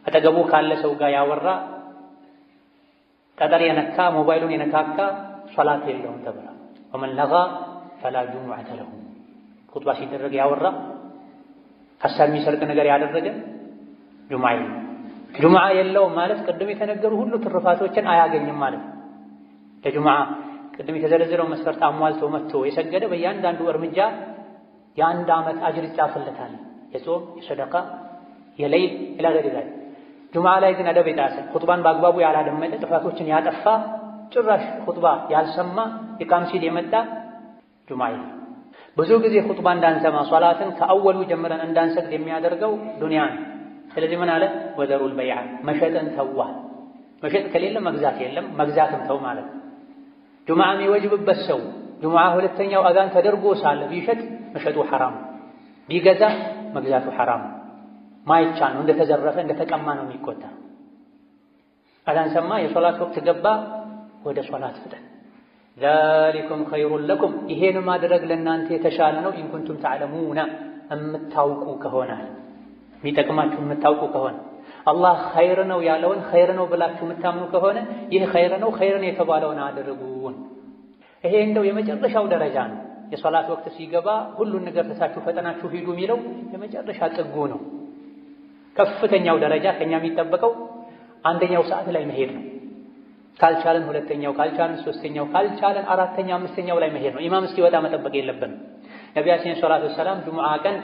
አጠገቡ ካለ ሰው ጋር ያወራ ጠጠር የነካ ሞባይሉን የነካካ ሶላት የለውም ተብሏል ወመን ለጋ ፈላ ጁሙዐተ ለሁ ኹጥባ ሲደረግ ያወራ ሐሳብ የሚሰርቅ ነገር ያደረገ ጁሙዓ የለውም ማለት ቅድም የተነገሩ ሁሉ ትርፋቶችን አያገኝም ማለት ለጁሙዓ ቅድም የተዘረዘረው መስፈርት አሟልቶ መጥቶ የሰገደ በእያንዳንዱ እርምጃ የአንድ ዓመት አጅር ይጻፍለታል የጾም የሰደቃ የሌይል ኢላ ገይሪ ዛሊክ ጁሙዓ ላይ ግን አደብ የጣሰ ኹጥባን በአግባቡ ያላደመጠ ጥፋቶችን ያጠፋ ጭራሽ ኹጥባ ያልሰማ ኢቃም ሲል የመጣ ጁሙዓ ብዙ ጊዜ ኹጥባ እንዳንሰማ ሶላትን ከአወሉ ጀምረን እንዳንሰግድ የሚያደርገው ዱንያ ነው ስለዚህ ምን አለ ወዘሩል በይዓ መሸጥን ተዋ መሸጥ ከሌለ መግዛት የለም መግዛትም ተው ማለት ጁሙዓ የሚወጅብበት ሰው ጁሙዓ ሁለተኛው አዛን ተደርጎ ሳለ ቢሸጥ መሸጡ ሐራም ቢገዛ መግዛቱ ሐራም ማይቻል ነው እንደተዘረፈ እንደተቀማ ነው የሚቆጠር አዛን ሰማ የሶላት ወቅት ገባ ወደ ሶላት ፍጠን። ዛሊኩም ኸይሩን ለኩም ይሄን ማድረግ ለእናንተ የተሻለ ነው። ኢን ኩንቱም ተዕለሙና የምታውቁ ከሆነ የሚጠቅማችሁ የምታውቁ ከሆነ አላህ ኸይር ነው ያለውን ኸይር ነው ብላችሁ የምታምኑ ከሆነ ይህ ኸይር ነው፣ ኸይርን የተባለውን አድርጉን። ይሄ እንደው የመጨረሻው ደረጃ ነው። የሶላት ወቅት ሲገባ ሁሉን ነገር ትታችሁ ፈጠናችሁ ሂዱ የሚለው የመጨረሻ ጥጉ ነው። ከፍተኛው ደረጃ ከኛ የሚጠበቀው አንደኛው ሰዓት ላይ መሄድ ነው። ካልቻለን ሁለተኛው፣ ካልቻለን ሶስተኛው፣ ካልቻለን አራተኛ አምስተኛው ላይ መሄድ ነው። ኢማም እስኪወጣ መጠበቅ የለብንም። ነቢያችን ሰለላሁ ዐለይሂ ወሰለም ጁሙዓ ቀን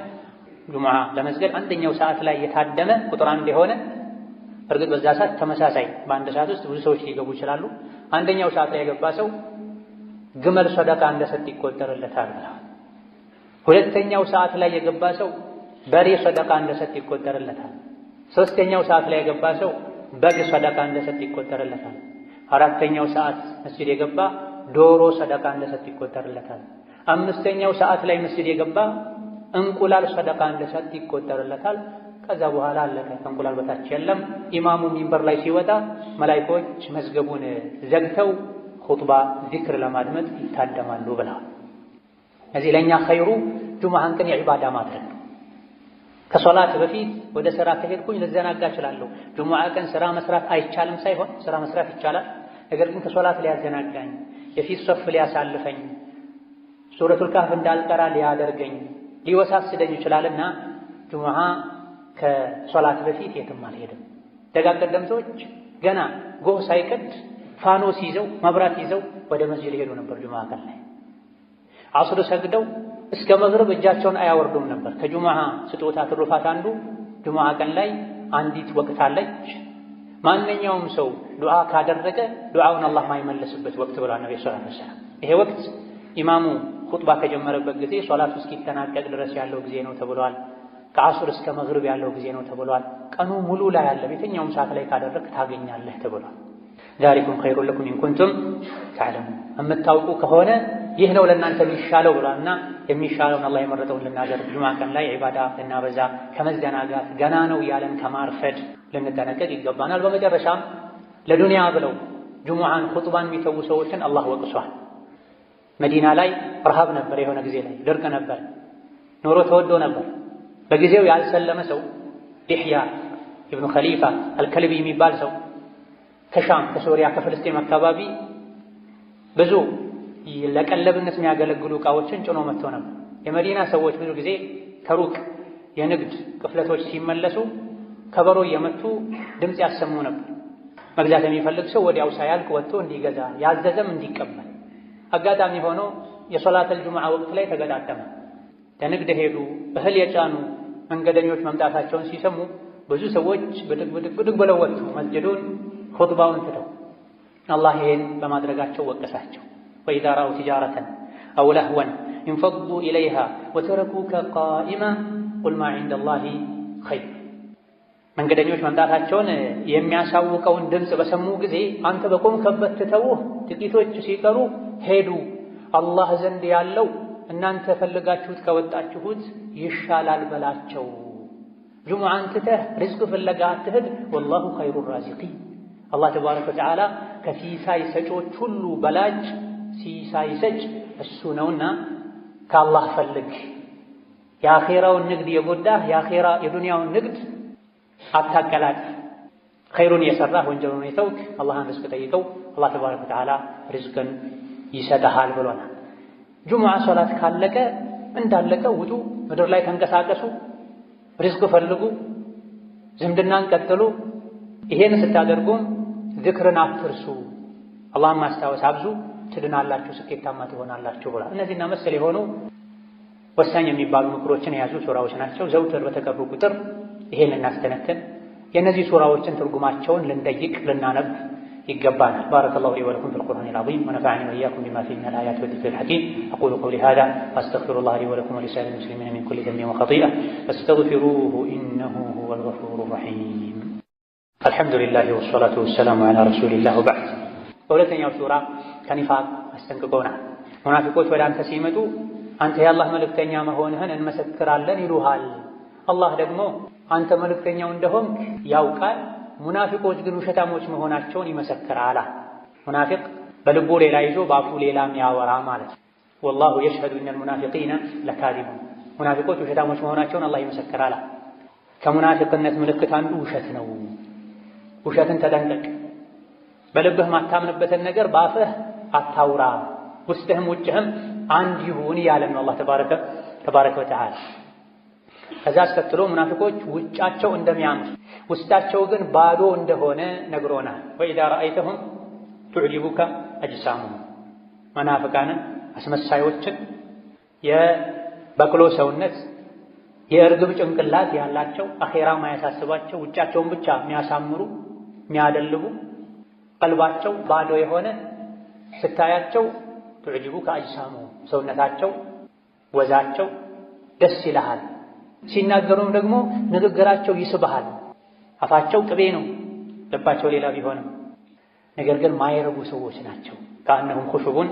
ጁሙዓ ለመስገድ አንደኛው ሰዓት ላይ የታደመ ቁጥር አንድ የሆነ እርግጥ በዛ ሰዓት ተመሳሳይ በአንድ ሰዓት ውስጥ ብዙ ሰዎች ሊገቡ ይችላሉ። አንደኛው ሰዓት ላይ የገባ ሰው ግመል ሰደቃ እንደሰጥ ይቆጠርለታል። ሁለተኛው ሰዓት ላይ የገባ ሰው በሬ ሰደቃ እንደሰጥ ይቆጠርለታል። ሶስተኛው ሰዓት ላይ የገባ ሰው በግ ሰደቃ እንደሰጥ ይቆጠርለታል። አራተኛው ሰዓት መስጂድ የገባ ዶሮ ሰደቃ እንደሰጥ ይቆጠርለታል። አምስተኛው ሰዓት ላይ መስጂድ የገባ እንቁላል ሰደቃ እንደሰጥ ይቆጠርለታል። ከዛ በኋላ አለቀ። ከእንቁላል በታች የለም። ኢማሙ ሚንበር ላይ ሲወጣ መላኢኮች መዝገቡን ዘግተው ኹጥባ ዚክር ለማድመጥ ይታደማሉ ብለዋል። እዚህ ለእኛ ኸይሩ ጁሙዓን ቀን የዒባዳ ማድረግ ነው። ከሶላት በፊት ወደ ስራ ከሄድኩኝ ልዘናጋ እችላለሁ። ጁሙዓ ቀን ስራ መስራት አይቻልም ሳይሆን ስራ መስራት ይቻላል። ነገር ግን ከሶላት ሊያዘናጋኝ፣ የፊት ሶፍ ሊያሳልፈኝ፣ ሱረቱል ካህፍ እንዳልቀራ ሊያደርገኝ፣ ሊወሳስደኝ ይችላልና ጁሙዓ ከሶላት በፊት የትም አልሄድም። ደጋግ ቀደምቶች ገና ጎህ ሳይቀድ ፋኖስ ይዘው መብራት ይዘው ወደ መስጂድ ሄዱ ነበር። ጁሙዓ ቀን ላይ ዐስር ሰግደው እስከ መግሪብ እጃቸውን አያወርዱም ነበር። ከጁሙዓ ስጦታ ትሩፋት አንዱ ጁሙዓ ቀን ላይ አንዲት ወቅት አለች። ማንኛውም ሰው ዱዓ ካደረገ ዱዓውን አላህ ማይመለስበት ወቅት ብሏል ነብዩ ሰለላሁ ዐለይሂ ወሰለም። ይሄ ወቅት ኢማሙ ኹጥባ ከጀመረበት ጊዜ ሶላቱ እስኪጠናቀቅ ድረስ ያለው ጊዜ ነው ተብሏል። ከዐስር እስከ መግሪብ ያለው ጊዜ ነው ተብሏል። ቀኑ ሙሉ ላይ ያለ የትኛውም ሰዓት ላይ ካደረግ ታገኛለህ ተብሏል። ዛሊኩም ኸይሩን ለኩም ኢን ኩንቱም ተዕለሙን የምታውቁ ከሆነ ይህ ነው ለእናንተ የሚሻለው ብሏልና የሚሻለውን አላህ የመረጠውን ልናደርግ ጁሙዓ ቀን ላይ ዒባዳ ልናበዛ ከመዘናጋት ገና ነው ያለን ከማርፈድ ልንጠነቀቅ ይገባናል። በመጨረሻም ለዱንያ ብለው ጁሙዓን ኹጥባን የሚተዉ ሰዎችን አላህ ወቅሷል። መዲና ላይ ረሃብ ነበር፣ የሆነ ጊዜ ላይ ድርቅ ነበር፣ ኑሮ ተወዶ ነበር። በጊዜው ያልሰለመ ሰው ዲሕያ ኢብኑ ኸሊፋ አልከልቢ የሚባል ሰው ከሻም ከሶሪያ ከፍልስጤም አካባቢ ብዙ ለቀለብነት የሚያገለግሉ ዕቃዎችን ጭኖ መጥቶ ነበር። የመዲና ሰዎች ብዙ ጊዜ ከሩቅ የንግድ ቅፍለቶች ሲመለሱ ከበሮ እየመቱ ድምፅ ያሰሙ ነበር። መግዛት የሚፈልግ ሰው ወዲያው ሳያልቅ ወጥቶ እንዲገዛ ያዘዘም እንዲቀበል። አጋጣሚ ሆኖ የሶላተል ጁሙዓ ወቅት ላይ ተገጣጠመ። ለንግድ ሄዱ። እህል የጫኑ መንገደኞች መምጣታቸውን ሲሰሙ ብዙ ሰዎች ብድግ ብለው ወጡ መስጅዱን ኹጥባውን ትተው። አላህ ይሄን በማድረጋቸው ወቀሳቸው። ወኢዛ ረአው ቲጃረተን አው ለህወን እንፈዱ ኢለይሃ ወተረኩከ ቃኢማ ቁል ማ ዒንደላሂ ኸይር። መንገደኞች መምጣታቸውን የሚያሳውቀውን ድምፅ በሰሙ ጊዜ አንተ በቆምከበት ትተውህ ጥቂቶች ሲቀሩ ሄዱ። አላህ ዘንድ ያለው እናንተ ፈልጋችሁት ከወጣችሁት ይሻላል በላቸው። ጁሙዓን ትተህ ሪዝቅ ፍለጋ አትሂድ። ወላሁ ኸይሩ ራዚቂን። አላህ ተባረከ ወተዓላ ከሲሳይ ሰጮች ሁሉ በላጭ ሲሳይ ሰጭ እሱ ነውና ከአላህ ፈልግ። የአኼራውን ንግድ የጎዳህ የአኼራ የዱንያውን ንግድ አታቀላጥ። ኸይሩን የሰራህ ወንጀሉን የተውክ አላህን ሪዝቅ ጠይቀው፣ አላህ ተባረከ ወተዓላ ሪዝቅን ይሰጥሃል ብሎናል። ጁሙዓ ሶላት ካለቀ እንዳለቀ ውጡ፣ ምድር ላይ ተንቀሳቀሱ፣ ሪዝቅ ፈልጉ፣ ዝምድናን ቀጥሉ። ይሄን ስታደርጉም ዝክርን አትርሱ፣ አላህን ማስታወስ አብዙ፣ ትድናላችሁ፣ ስኬታማ ትሆናላችሁ ብሏል። እነዚህና መሰል የሆኑ ወሳኝ የሚባሉ ምክሮችን የያዙ ሱራዎች ናቸው። ዘውትር በተቀሩ ቁጥር ይሄን ልናስተነትን የእነዚህ ሱራዎችን ትርጉማቸውን ልንጠይቅ ልናነብ ይገባናል። ባረከላሁ ሊ ወለኩም ፊል ቁርአኒል ዐዚም ወነፈዐኒ ወኢያኩም ቢማ ፊሂ ሚነል አያቲ ወዚክሪል ሐኪም አቁሉ ቀውሊ ሃዛ ወአስተግፊሩላህ ሊ ወለኩም ወሊሳኢሪል ሙስሊሚና ሚን ኩሊ ዘንቢን ወኸጢአ ፈስተግፊሩሁ ኢነሁ ሁወል ገፉሩር ረሒም። አልሐምዱሊላህ ወሰላቱ ወሰላሙ ዐላ ረሱሊላህ ወበዕድ። በሁለተኛው ሱራ ከኒፋቅ አስጠንቅቆናል። ሙናፊቆች ወደ አንተ ሲመጡ አንተ የአላህ መልእክተኛ መሆንህን እንመሰክራለን ይሉሃል። አላህ ደግሞ አንተ መልእክተኛው እንደሆንክ ያውቃል፣ ሙናፊቆች ግን ውሸታሞች መሆናቸውን ይመሰክራል። ሙናፊቅ በልቡ ሌላ ይዞ በአፉ ሌላ የሚያወራ ማለት ነው። ወላሁ የሽሀዱ ኢነል ሙናፊቂነ ለካዚቡን። ሙናፊቆች ውሸታሞች መሆናቸውን አላህ ይመሰክራል። ከሙናፊቅነት ምልክት አንዱ ውሸት ነው። ውሸትን ተጠንቀቅ። በልብህ ማታምንበትን ነገር በአፍህ አታውራ። ውስጥህም ውጭህም አንድ ይሁን እያለን ነው አላህ ተባረከ ወተዓላ። ከዛ አስከትሎ ሙናፊቆች ውጫቸው እንደሚያምር ውስጣቸው ግን ባዶ እንደሆነ ነግሮናል። ወኢዛ ረአይተሁም ቱዕጂቡከ አጅሳሙሁም። መናፍቃንን አስመሳዮችን የበቅሎ ሰውነት የእርግብ ጭንቅላት ያላቸው አኼራ ማያሳስባቸው ውጫቸውን ብቻ የሚያሳምሩ የሚያደልቡ ቀልባቸው ባዶ የሆነ ስታያቸው ቱዕጂቡከ አጅሳሙሁም ሰውነታቸው ወዛቸው ደስ ይልሃል። ሲናገሩም ደግሞ ንግግራቸው ይስብሃል። አፋቸው ቅቤ ነው፣ ልባቸው ሌላ ቢሆንም ነገር ግን ማይረቡ ሰዎች ናቸው። ከአነሁም ኹሹቡን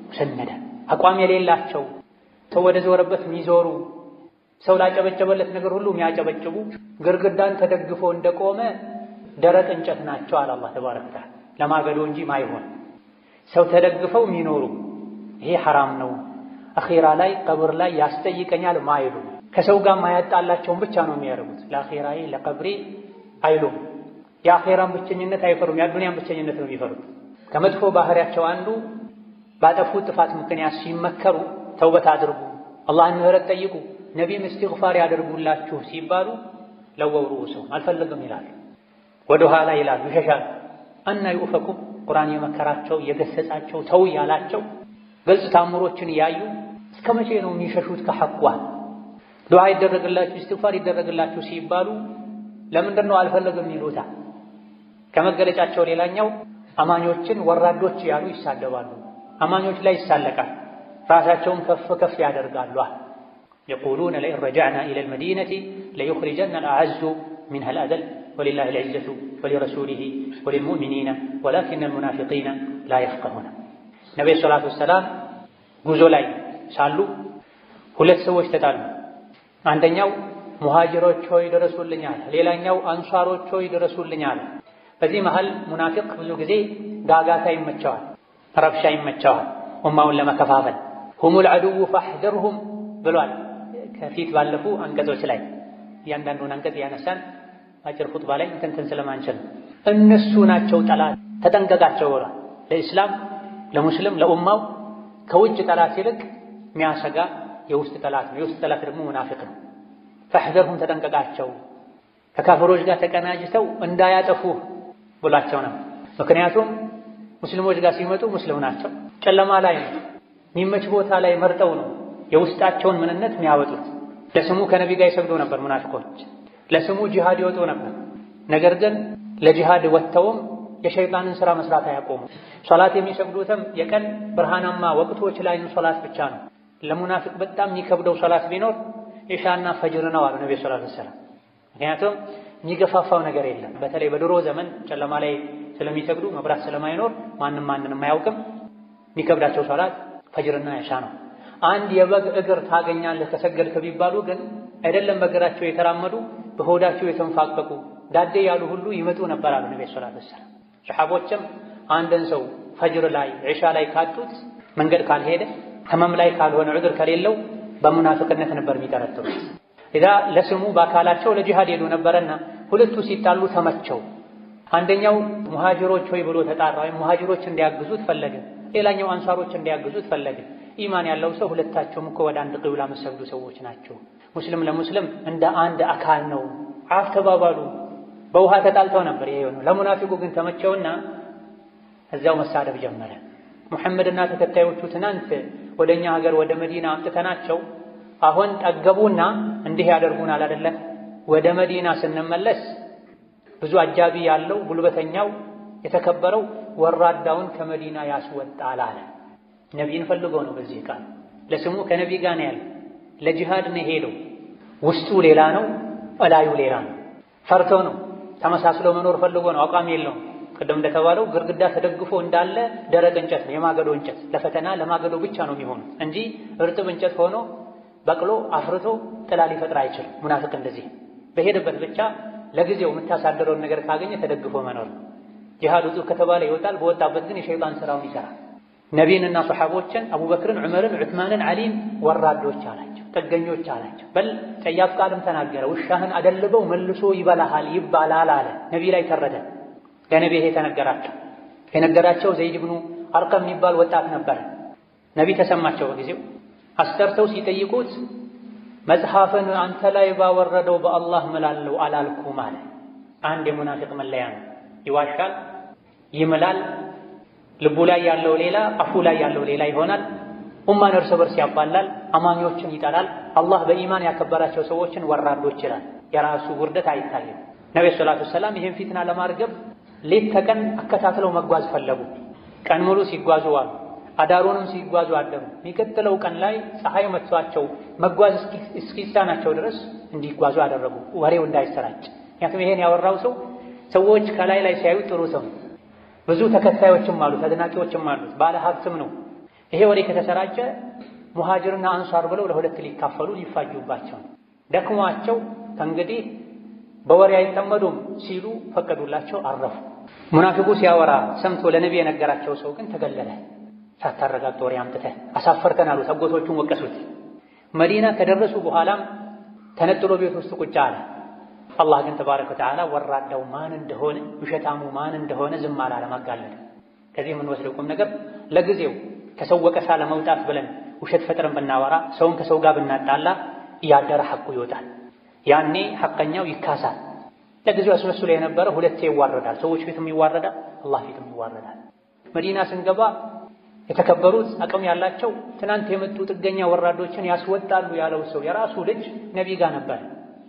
ሙሰነደ አቋም የሌላቸው ሰው ወደ ዞረበት የሚዞሩ ሰው ላጨበጨበለት ነገር ሁሉ የሚያጨበጭቡ ግርግዳን ተደግፎ እንደቆመ ደረቅ እንጨት ናቸው አለ አላህ ተባረከ ወተዓላ። ለማገዶ እንጂ ማይሆን ሰው ተደግፈው የሚኖሩ ይሄ ሐራም ነው፣ አኺራ ላይ ቀብር ላይ ያስጠይቀኛል ማይሉ ከሰው ጋር ማያጣላቸውን ብቻ ነው የሚያደርጉት። ለአኺራዬ ለቀብሬ አይሉም። የአኺራን ብቸኝነት አይፈሩም፣ የአዱንያን ብቸኝነት ነው የሚፈሩት። ከመጥፎ ባህሪያቸው አንዱ ባጠፉት ጥፋት ምክንያት ሲመከሩ ተውበት አድርጉ፣ አላህን ምህረት ጠይቁ፣ ነቢይም እስትግፋር ያደርጉላችሁ ሲባሉ ለወው ሩኡሰሁም አልፈልግም ይላሉ፣ ወደ ኋላ ይላሉ፣ ይሸሻሉ። አና ዩኡፈኩም ቁርአን የመከራቸው የገሰጻቸው ተው ያላቸው ግልጽ ታምሮችን እያዩ እስከ መቼ ነው የሚሸሹት ከሐቋ? ዱዓ ይደረግላችሁ እስትግፋር ይደረግላችሁ ሲባሉ ለምንድን ነው አልፈልግም ይሉታ? ከመገለጫቸው ሌላኛው አማኞችን ወራዶች ያሉ ይሳደባሉ፣ አማኞች ላይ ይሳለቃል፣ ራሳቸውን ከፍ ከፍ ያደርጋሉ። የቁሉነ ለኢን ረጀዕና ኢለል መዲነቲ ለዩኽሪጀና አልአዐዙ ሚንሀል አዘል ወሊላሂል ዒዘቱ ወሊረሱሊሂ ወሊልሙእሚኒነ ወላኪነል ሙናፊቂነ ላ የፍቀሁነ። ነቢዩ ሰላቱ ወሰላም ጉዞ ላይ ሳሉ ሁለት ሰዎች ተጣሉ። አንደኛው ሙሃጅሮች ሆይ ድረሱልኝ አለ፣ ሌላኛው አንሷሮች ሆይ ድረሱልኝ አለ። በዚህ መሃል ሙናፊቅ ብዙ ጊዜ ጋጋታ ይመቸዋል፣ ረብሻ ይመቸዋል፣ ኡማውን ለመከፋፈል። ሁሙል ዐዱው ፈሕዘርሁም ብሏል ከፊት ባለፉ አንቀጾች ላይ። እያንዳንዱን አንቀጽ ያነሳን አጭር ኹጥባ ላይ እንትን ስለማንችል እነሱ ናቸው ጠላት ተጠንቀቃቸው ብሏል። ለኢስላም ለሙስሊም ለኡማው ከውጭ ጠላት ይልቅ የሚያሰጋ የውስጥ ጠላት ነው። የውስጥ ጠላት ደግሞ ሙናፊቅ ነው። ፈሕዘርሁም ተጠንቀቃቸው፣ ከካፍሮች ጋር ተቀናጅተው እንዳያጠፉህ ብሏቸው ነው። ምክንያቱም ሙስሊሞች ጋር ሲመጡ ሙስሊም ናቸው፣ ጨለማ ላይ ነው፣ የሚመች ቦታ ላይ መርጠው ነው የውስጣቸውን ምንነት የሚያወጡት። ለስሙ ከነቢ ጋር ይሰግዱ ነበር ሙናፊቆች፣ ለስሙ ጂሃድ ይወጡ ነበር። ነገር ግን ለጂሃድ ወጥተውም የሸይጣንን ሥራ መስራት አያቆሙ። ሶላት የሚሰግዱትም የቀን ብርሃናማ ወቅቶች ላይ ሶላት ብቻ ነው። ለሙናፊቅ በጣም የሚከብደው ሶላት ቢኖር ኢሻና ፈጅር ነው አሉ ነብዩ ሰለላሁ ዐለይሂ ወሰለም። ምክንያቱም የሚገፋፋው ነገር የለም። በተለይ በድሮ ዘመን ጨለማ ላይ ስለሚሰግዱ መብራት ስለማይኖር ማንንም አያውቅም። የሚከብዳቸው ሶላት ፈጅርና ኢሻ ነው። አንድ የበግ እግር ታገኛለህ ከሰገድክ ቢባሉ ግን አይደለም በእግራቸው የተራመዱ በሆዳቸው የተንፋቀቁ ዳዴ ያሉ ሁሉ ይመጡ ነበር አሉ ነብዩ ሰለላሁ ዐለይሂ ወሰለም። ሰሐቦችም አንድን ሰው ፈጅር ላይ ኢሻ ላይ ካጡት መንገድ ካልሄደ ህመም ላይ ካልሆነ ዑድር ከሌለው በሙናፊቅነት ነበር የሚጠረጥሩት። ኢዛ ለስሙ በአካላቸው ለጂሃድ ሄዱ ነበርና ሁለቱ ሲጣሉ ተመቸው። አንደኛው ሙሃጅሮች ሆይ ብሎ ተጣራ፣ ወይም ሙሃጅሮች እንዲያግዙት ፈለገ። ሌላኛው አንሳሮች እንዲያግዙት ፈለገ። ኢማን ያለው ሰው ሁለታቸውም እኮ ወደ አንድ ቂብላ የሚሰግዱ ሰዎች ናቸው። ሙስሊም ለሙስሊም እንደ አንድ አካል ነው። አፍ ተባባሉ። በውሃ ተጣልተው ነበር ይሄ ነው። ለሙናፊቁ ግን ተመቸውና እዚያው መሳደብ ጀመረ። ሙሐመድና ተከታዮቹ ትናንት ወደኛ ሀገር ወደ መዲና አምጥተናቸው አሁን ጠገቡና እንዲህ ያደርጉናል አይደለ? ወደ መዲና ስንመለስ ብዙ አጃቢ ያለው ጉልበተኛው የተከበረው ወራዳውን ከመዲና ያስወጣል አለ። ነቢይን ፈልጎ ነው። በዚህ ቃል ለስሙ ከነቢ ጋር ነው ያለው። ለጂሃድ ነው ሄደው፣ ውስጡ ሌላ ነው፣ እላዩ ሌላ ነው። ፈርቶ ነው። ተመሳስሎ መኖር ፈልጎ ነው። አቋም የለውም። ቅድም እንደተባለው ግርግዳ ተደግፎ እንዳለ ደረቅ እንጨት ነው፣ የማገዶ እንጨት። ለፈተና ለማገዶ ብቻ ነው የሚሆኑት እንጂ እርጥብ እንጨት ሆኖ በቅሎ አፍርቶ ጥላ ሊፈጥር አይችልም። ሙናፊቅ እንደዚህ በሄደበት ብቻ ለጊዜው የምታሳድረውን ነገር ካገኘ ተደግፎ መኖር። ጂሃድ ውጡ ከተባለ ይወጣል፣ በወጣበት ግን የሸይጣን ስራውን ይሰራል። ነቢይንና ሰሓቦችን አቡበክርን፣ ዑመርን፣ ዑስማንን፣ ዓሊን ወራዶች አላቸው፣ ጥገኞች አላቸው። በል ጸያፍ ቃልም ተናገረ። ውሻህን አደልበው መልሶ ይበላሃል ይባላል አለ። ነቢይ ላይ ተረደ። ለነቢይ ይሄ ተነገራቸው። የነገራቸው ዘይድ ብኑ አርቀም የሚባል ወጣት ነበር። ነቢይ ተሰማቸው። በጊዜው አስጠርተው ሲጠይቁት መጽሐፍን አንተ ላይ ባወረደው በአላህ እምላለሁ አላልኩም አለ። አንድ የሙናፊቅ መለያ ነው። ይዋሻል፣ ይምላል፣ ልቡ ላይ ያለው ሌላ፣ አፉ ላይ ያለው ሌላ ይሆናል። ኡማን እርስ በርስ ያባላል፣ አማኞችን ይጠላል። አላህ በኢማን ያከበራቸው ሰዎችን ወራዶች ይላል። የራሱ ውርደት አይታይም። ነብዩ ሰለላሁ ዐለይሂ ወሰለም ይህን ፊትና ለማርገብ ሌት ተቀን አከታትለው መጓዝ ፈለጉ። ቀን ሙሉ ሲጓዙ ዋሉ፣ አዳሩንም ሲጓዙ አደሩ። የሚቀጥለው ቀን ላይ ፀሐይ መጥቷቸው መጓዝ እስኪሳናቸው ድረስ እንዲጓዙ አደረጉ፣ ወሬው እንዳይሰራጭ። ምክንያቱም ይሄን ያወራው ሰው ሰዎች ከላይ ላይ ሲያዩ ጥሩ ሰው፣ ብዙ ተከታዮችም አሉት፣ አድናቂዎችም አሉት፣ ባለ ሀብትም ነው። ይሄ ወሬ ከተሰራጨ ሙሃጅርና አንሷር ብለው ለሁለት ሊካፈሉ ሊፋጁባቸው ደክሟቸው ከእንግዲህ በወሬ አይጠመዱም ሲሉ ፈቀዱላቸው፣ አረፉ። ሙናፊቁ ሲያወራ ሰምቶ ለነቢ የነገራቸው ሰው ግን ተገለለ። ሳታረጋግጥ ወሬ አምጥተህ አሳፈርከን አሉት። አጎቶቹን ወቀሱት። መዲና ከደረሱ በኋላም ተነጥሎ ቤት ውስጥ ቁጭ አለ። አላህ ግን ተባረከ ወተዓላ ወራዳው ማን እንደሆነ ውሸታሙ ማን እንደሆነ ዝም አላለም፣ አጋለጠ። ከዚህ የምንወስደው ቁም ነገር ለጊዜው ከሰው ወቀሳ ለመውጣት ብለን ውሸት ፈጥረን ብናወራ፣ ሰውን ከሰው ጋር ብናጣላ እያደረ ሐቁ ይወጣል። ያኔ ሐቀኛው ይካሳል። ለጊዜው አስመስሎ የነበረ ሁለቴ ይዋረዳል። ሰዎች ፊትም ይዋረዳል፣ አላህ ፊትም ይዋረዳል። መዲና ስንገባ የተከበሩት አቅም ያላቸው ትናንት የመጡ ጥገኛ ወራዶችን ያስወጣሉ ያለው ሰው የራሱ ልጅ ነቢይ ጋር ነበር።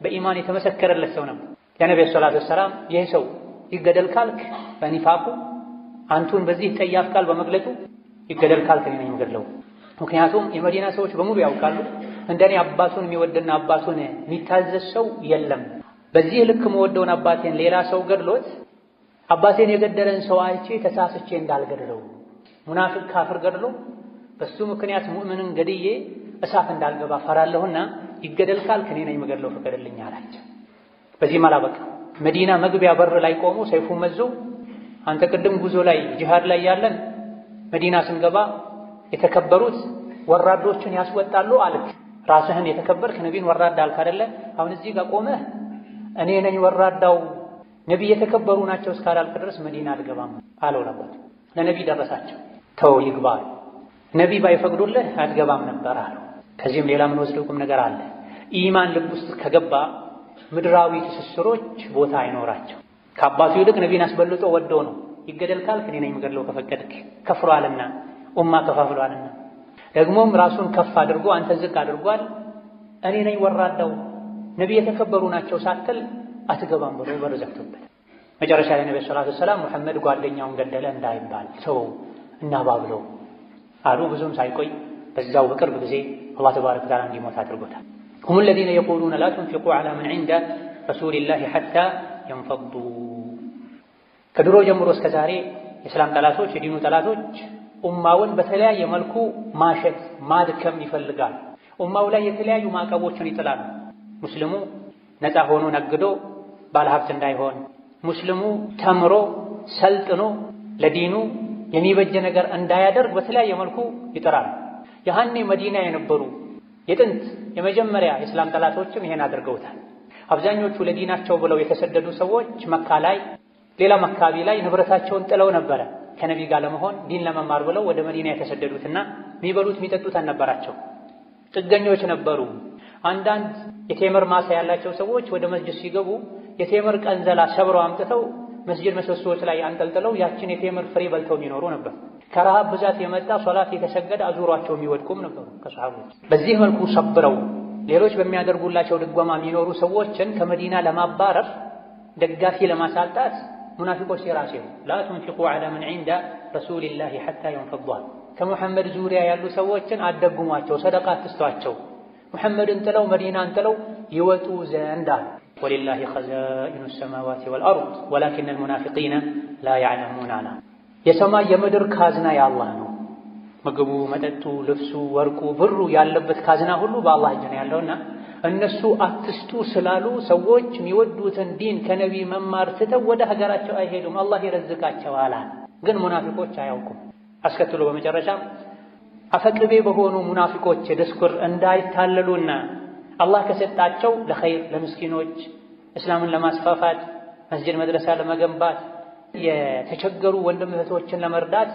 በኢማን የተመሰከረለት ሰው ነበር። ለነብዩ ሰለላሁ ዐለይሂ ወሰለም ይህ ሰው ይገደል ካልክ በኒፋቁ አንቱን በዚህ ጠያፍ ቃል በመግለጡ ይገደል ካልክ እኔ ነኝ የምገድለው። ምክንያቱም የመዲና ሰዎች በሙሉ ያውቃሉ እንደኔ አባቱን የሚወድና አባቱን የሚታዘዝ ሰው የለም። በዚህ ልክ መወደውን አባቴን ሌላ ሰው ገድሎት አባቴን የገደለን ሰው አይቼ ተሳስቼ እንዳልገድለው፣ ሙናፊቅ ካፍር ገድሎ በሱ ምክንያት ሙእምንን ገድዬ እሳት እንዳልገባ ፈራለሁና ይገደል ካልክ እኔ ነኝ የምገድለው ፍቀድልኝ አላቸው። በዚህም አላበቃ። መዲና መግቢያ በር ላይ ቆሞ ሰይፉን መዞ አንተ ቅድም ጉዞ ላይ ጂሃድ ላይ ያለን መዲና ስንገባ የተከበሩት ወራዶችን ያስወጣሉ አልክ። ራስህን የተከበርክ ነቢን ወራዳ አልክ አይደለ? አሁን እዚህ ጋር ቆመህ እኔ ነኝ ወራዳው ነቢይ የተከበሩ ናቸው እስካላልክ ድረስ መዲና አትገባም አለው። ለባት ለነቢይ ደረሳቸው። ተው ይግባ፣ ነቢይ ባይፈቅዱልህ አትገባም ነበር አለው። ከዚህም ሌላ ምን ወስደው ቁም ነገር አለ። ኢማን ልብ ውስጥ ከገባ ምድራዊ ትስስሮች ቦታ አይኖራቸው። ከአባቱ ይልቅ ነቢይን አስበልጦ ወዶ ነው። ይገደል ካልክ እኔ ነኝ የምገድለው ከፈቀድክ። ከፍሯልና ኡማ ከፋፍሏልና ደግሞም ራሱን ከፍ አድርጎ አንተ ዝቅ አድርጓል። እኔ ነኝ ወራዳው ነቢይ የተከበሩ ናቸው ሳትል አትገባም ብሎ በር ዘግቶበት መጨረሻ ላይ ነብዩ ሰለላሁ ዐለይሂ ወሰለም ሙሐመድ ጓደኛውን ገደለ እንዳይባል ሰው እናባብለው አሉ። ብዙም ሳይቆይ በዛው በቅርብ ጊዜ አላህ ተባረከ ወተዓላ እንዲሞት አድርጎታል። هم الذين يقولون لا تنفقوا على من عند رسول الله حتى ينفضوا። ከድሮ ጀምሮ እስከ ዛሬ የእስላም ጠላቶች የዲኑ ጠላቶች ኡማውን በተለያየ መልኩ ማሸት ማድከም ይፈልጋል። ኡማው ላይ የተለያዩ ማዕቀቦችን ይጥላሉ። ሙስሊሙ ነፃ ሆኖ ነግዶ ባለሀብት እንዳይሆን፣ ሙስሊሙ ተምሮ ሰልጥኖ ለዲኑ የሚበጀ ነገር እንዳያደርግ በተለያየ መልኩ ይጥራል። ያኔ መዲና የነበሩ የጥንት የመጀመሪያ የእስላም ጠላቶችም ይሄን አድርገውታል። አብዛኞቹ ለዲናቸው ብለው የተሰደዱ ሰዎች መካ ላይ ሌላም አካባቢ ላይ ንብረታቸውን ጥለው ነበረ ከነቢይ ጋር ለመሆን ዲን ለመማር ብለው ወደ መዲና የተሰደዱትና የሚበሉት የሚጠጡት አልነበራቸው። ጥገኞች ነበሩ። አንዳንድ የቴምር ማሳ ያላቸው ሰዎች ወደ መስጂድ ሲገቡ የቴምር ቀንዘላ ሰብረው አምጥተው መስጂድ ምሰሶዎች ላይ አንጠልጥለው ያችን የቴምር ፍሬ በልተው የሚኖሩ ነበር። ከረሃብ ብዛት የመጣ ሶላት የተሰገደ አዙሯቸው የሚወድቁም ነበሩ ከሰሃቦች። በዚህ መልኩ ሰብረው ሌሎች በሚያደርጉላቸው ድጎማ የሚኖሩ ሰዎችን ከመዲና ለማባረር ደጋፊ ለማሳጣት ሙናፊቆች ሲራሴው ላ ቱንፊቁ ዐላ መን ዒንደ ረሱሊላሂ ሐታ የንፈዷ። ከሙሐመድ ዙሪያ ያሉ ሰዎችን አደጉሟቸው፣ ሰደቃ አትስጧቸው፣ ሙሐመድን ጥለው መዲናን ጥለው ይወጡ ዘንድ አሉ። ወሊላሂ ኸዛኢኑ ሰማዋቲ ወልአርድ ወላኪነል ሙናፊቂነ ላ ያዕለሙን አላ። የሰማይ የምድር ካዝና የአላህ ነው። ምግቡ፣ መጠጡ፣ ልብሱ፣ ወርቁ፣ ብሩ ያለበት ካዝና ሁሉ በአላህ እጅ ነው ያለውና እነሱ አትስጡ ስላሉ ሰዎች የሚወዱትን ዲን ከነቢይ መማር ትተው ወደ ሀገራቸው አይሄዱም፣ አላህ ይረዝቃቸዋል። ግን ሙናፊቆች አያውቁም። አስከትሎ በመጨረሻም አፈቅቤ በሆኑ ሙናፊቆች ድስኩር እንዳይታለሉና አላህ ከሰጣቸው ለኸይር ለምስኪኖች እስላምን ለማስፋፋት መስጂድ መድረሳ ለመገንባት የተቸገሩ ወንድም እህቶችን ለመርዳት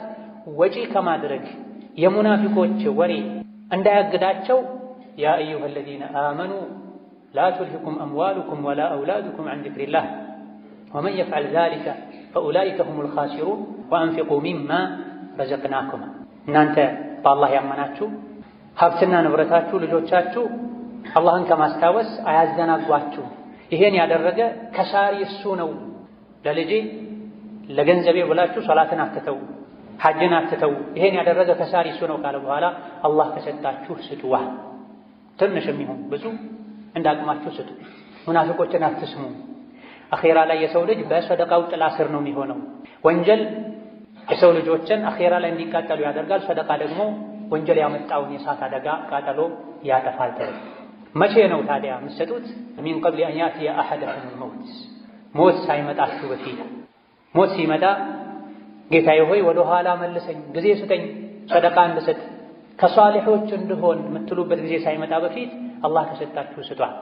ወጪ ከማድረግ የሙናፊቆች ወሬ እንዳያግዳቸው ያ አዩሃ አለዚነ አመኑ ላ ቱልሂኩም አምዋሉኩም ወላ አውላዱኩም ዐን ዚክሪላህ ወመን የፍዐል ዛሊከ ፈኡላኢከ ሁሙል ኻሲሩን ወአንፊቁ ሚማ ረዘቅናኩም። እናንተ በአላህ ያመናችሁ ሀብትና ንብረታችሁ ልጆቻችሁ አላህን ከማስታወስ አያዘናጓችሁ። ይሄን ያደረገ ከሳሪ እሱ ነው። ለልጄ ለገንዘቤ ብላችሁ ሶላትን አትተው፣ ሐጅን አትተው። ይሄን ያደረገ ከሳሪ እሱ ነው ካለ በኋላ አላህ ከሰጣችሁ ስጡዋ። ትንሽም ይሁን ብዙ እንዳቅማችሁ ስጡ። ሙናፊቆችን አትስሙ። አኼራ ላይ የሰው ልጅ በሰደቃው ጥላ ስር ነው የሚሆነው። ወንጀል የሰው ልጆችን አኼራ ላይ እንዲቃጠሉ ያደርጋል። ሰደቃ ደግሞ ወንጀል ያመጣውን የእሳት አደጋ ቃጠሎ ያጠፋል። መቼ ነው ታዲያ የምትሰጡት? ሚን ቀብሊ አን ያእቲየ አሐደኩሙል መውት፣ ሞት ሳይመጣችሁ በፊት። ሞት ሲመጣ ጌታዬ ሆይ ወደ ኋላ መልሰኝ፣ ጊዜ ስጠኝ፣ ሰደቃ እንድሰጥ ከሷሊሖች እንድሆን የምትሉበት ጊዜ ሳይመጣ በፊት አላህ ከሰጣችሁ ስጧል።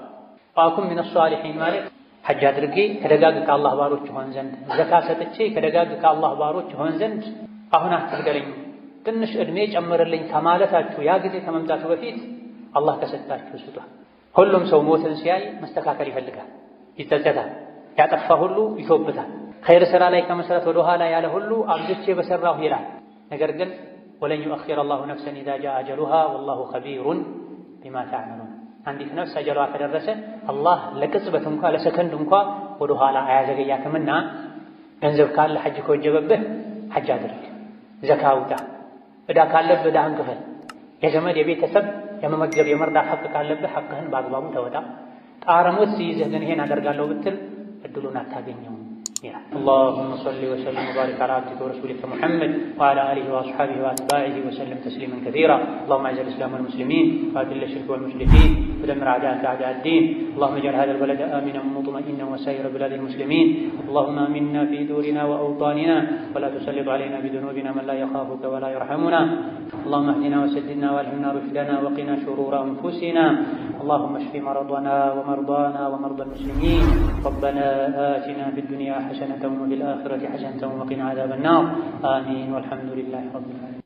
ወአኩን ሚነ ሷሊሒን ማለት ሐጅ አድርጌ ከደጋግ ከአላህ ባሮች ሆን ዘንድ፣ ዘካ ሰጥቼ ከደጋግ ከአላህ ባሮች ሆን ዘንድ አሁን አትግደለኝ፣ ትንሽ ዕድሜ ጨምርልኝ ከማለታችሁ ያ ጊዜ ከመምጣቱ በፊት አላህ ከሰጣችሁ ስጧል። ሁሉም ሰው ሞትን ሲያይ መስተካከል ይፈልጋል፣ ይጸጸታል፣ ያጠፋ ሁሉ ይቶብታል። ኸይር ሥራ ላይ ከመሰረት ወደ ኋላ ያለ ሁሉ አብዝቼ በሰራሁ ይላል። ነገር ግን ወለን ዩአኺረ አላሁ ነፍሰን ኢዛ ጃአ አጀሉሃ ወላሁ ኸቢሩን ቢማ ተዕመሉን። አንዲት ነፍስ አጀሏ ከደረሰ አላህ ለቅጽበት እንኳ ለሰከንድ እንኳ ወደ ኋላ አያዘገያትምና ገንዘብ ካለ ሐጅ ከወጀበብህ ሐጅ አድርግ፣ ዘካ አውጣ፣ ዕዳ ካለብህ ዕዳህን ክፈል፣ የዘመድ የቤተሰብ የመመገብ የመርዳት ሐቅ ካለብህ ሐቅህን በአግባቡ ተወጣ። ጣረ ሞት ሲይዝህ ግን ይሄን አደርጋለሁ ብትል እድሉን አታገኘውም ይላል። اللهم صل وسلم وبارك على عبدك ورسولك محمد وعلى آله وأصحابه وأتباعه وسلم تسليما كثيرا. اللهم أعز الإسلام والمسلمين وأذل الشرك والمشركين ودمر أعداءك أعداء الدين. اللهم اجعل هذا البلد آمنا مطمئنا وسائر بلاد المسلمين. اللهم آمنا في دورنا وأوطاننا ولا تسلط علينا بذنوبنا من لا يخافك ولا يرحمنا. اللهم اهدنا وسددنا والهمنا رشدنا وقنا شرور أنفسنا. اللهم اشف مرضنا ومرضانا ومرضى المسلمين. ربنا آتنا في الدنيا حسنة وفي الآخرة حسنة وقنا عذاب النار. آمين والحمد لله رب العالمين.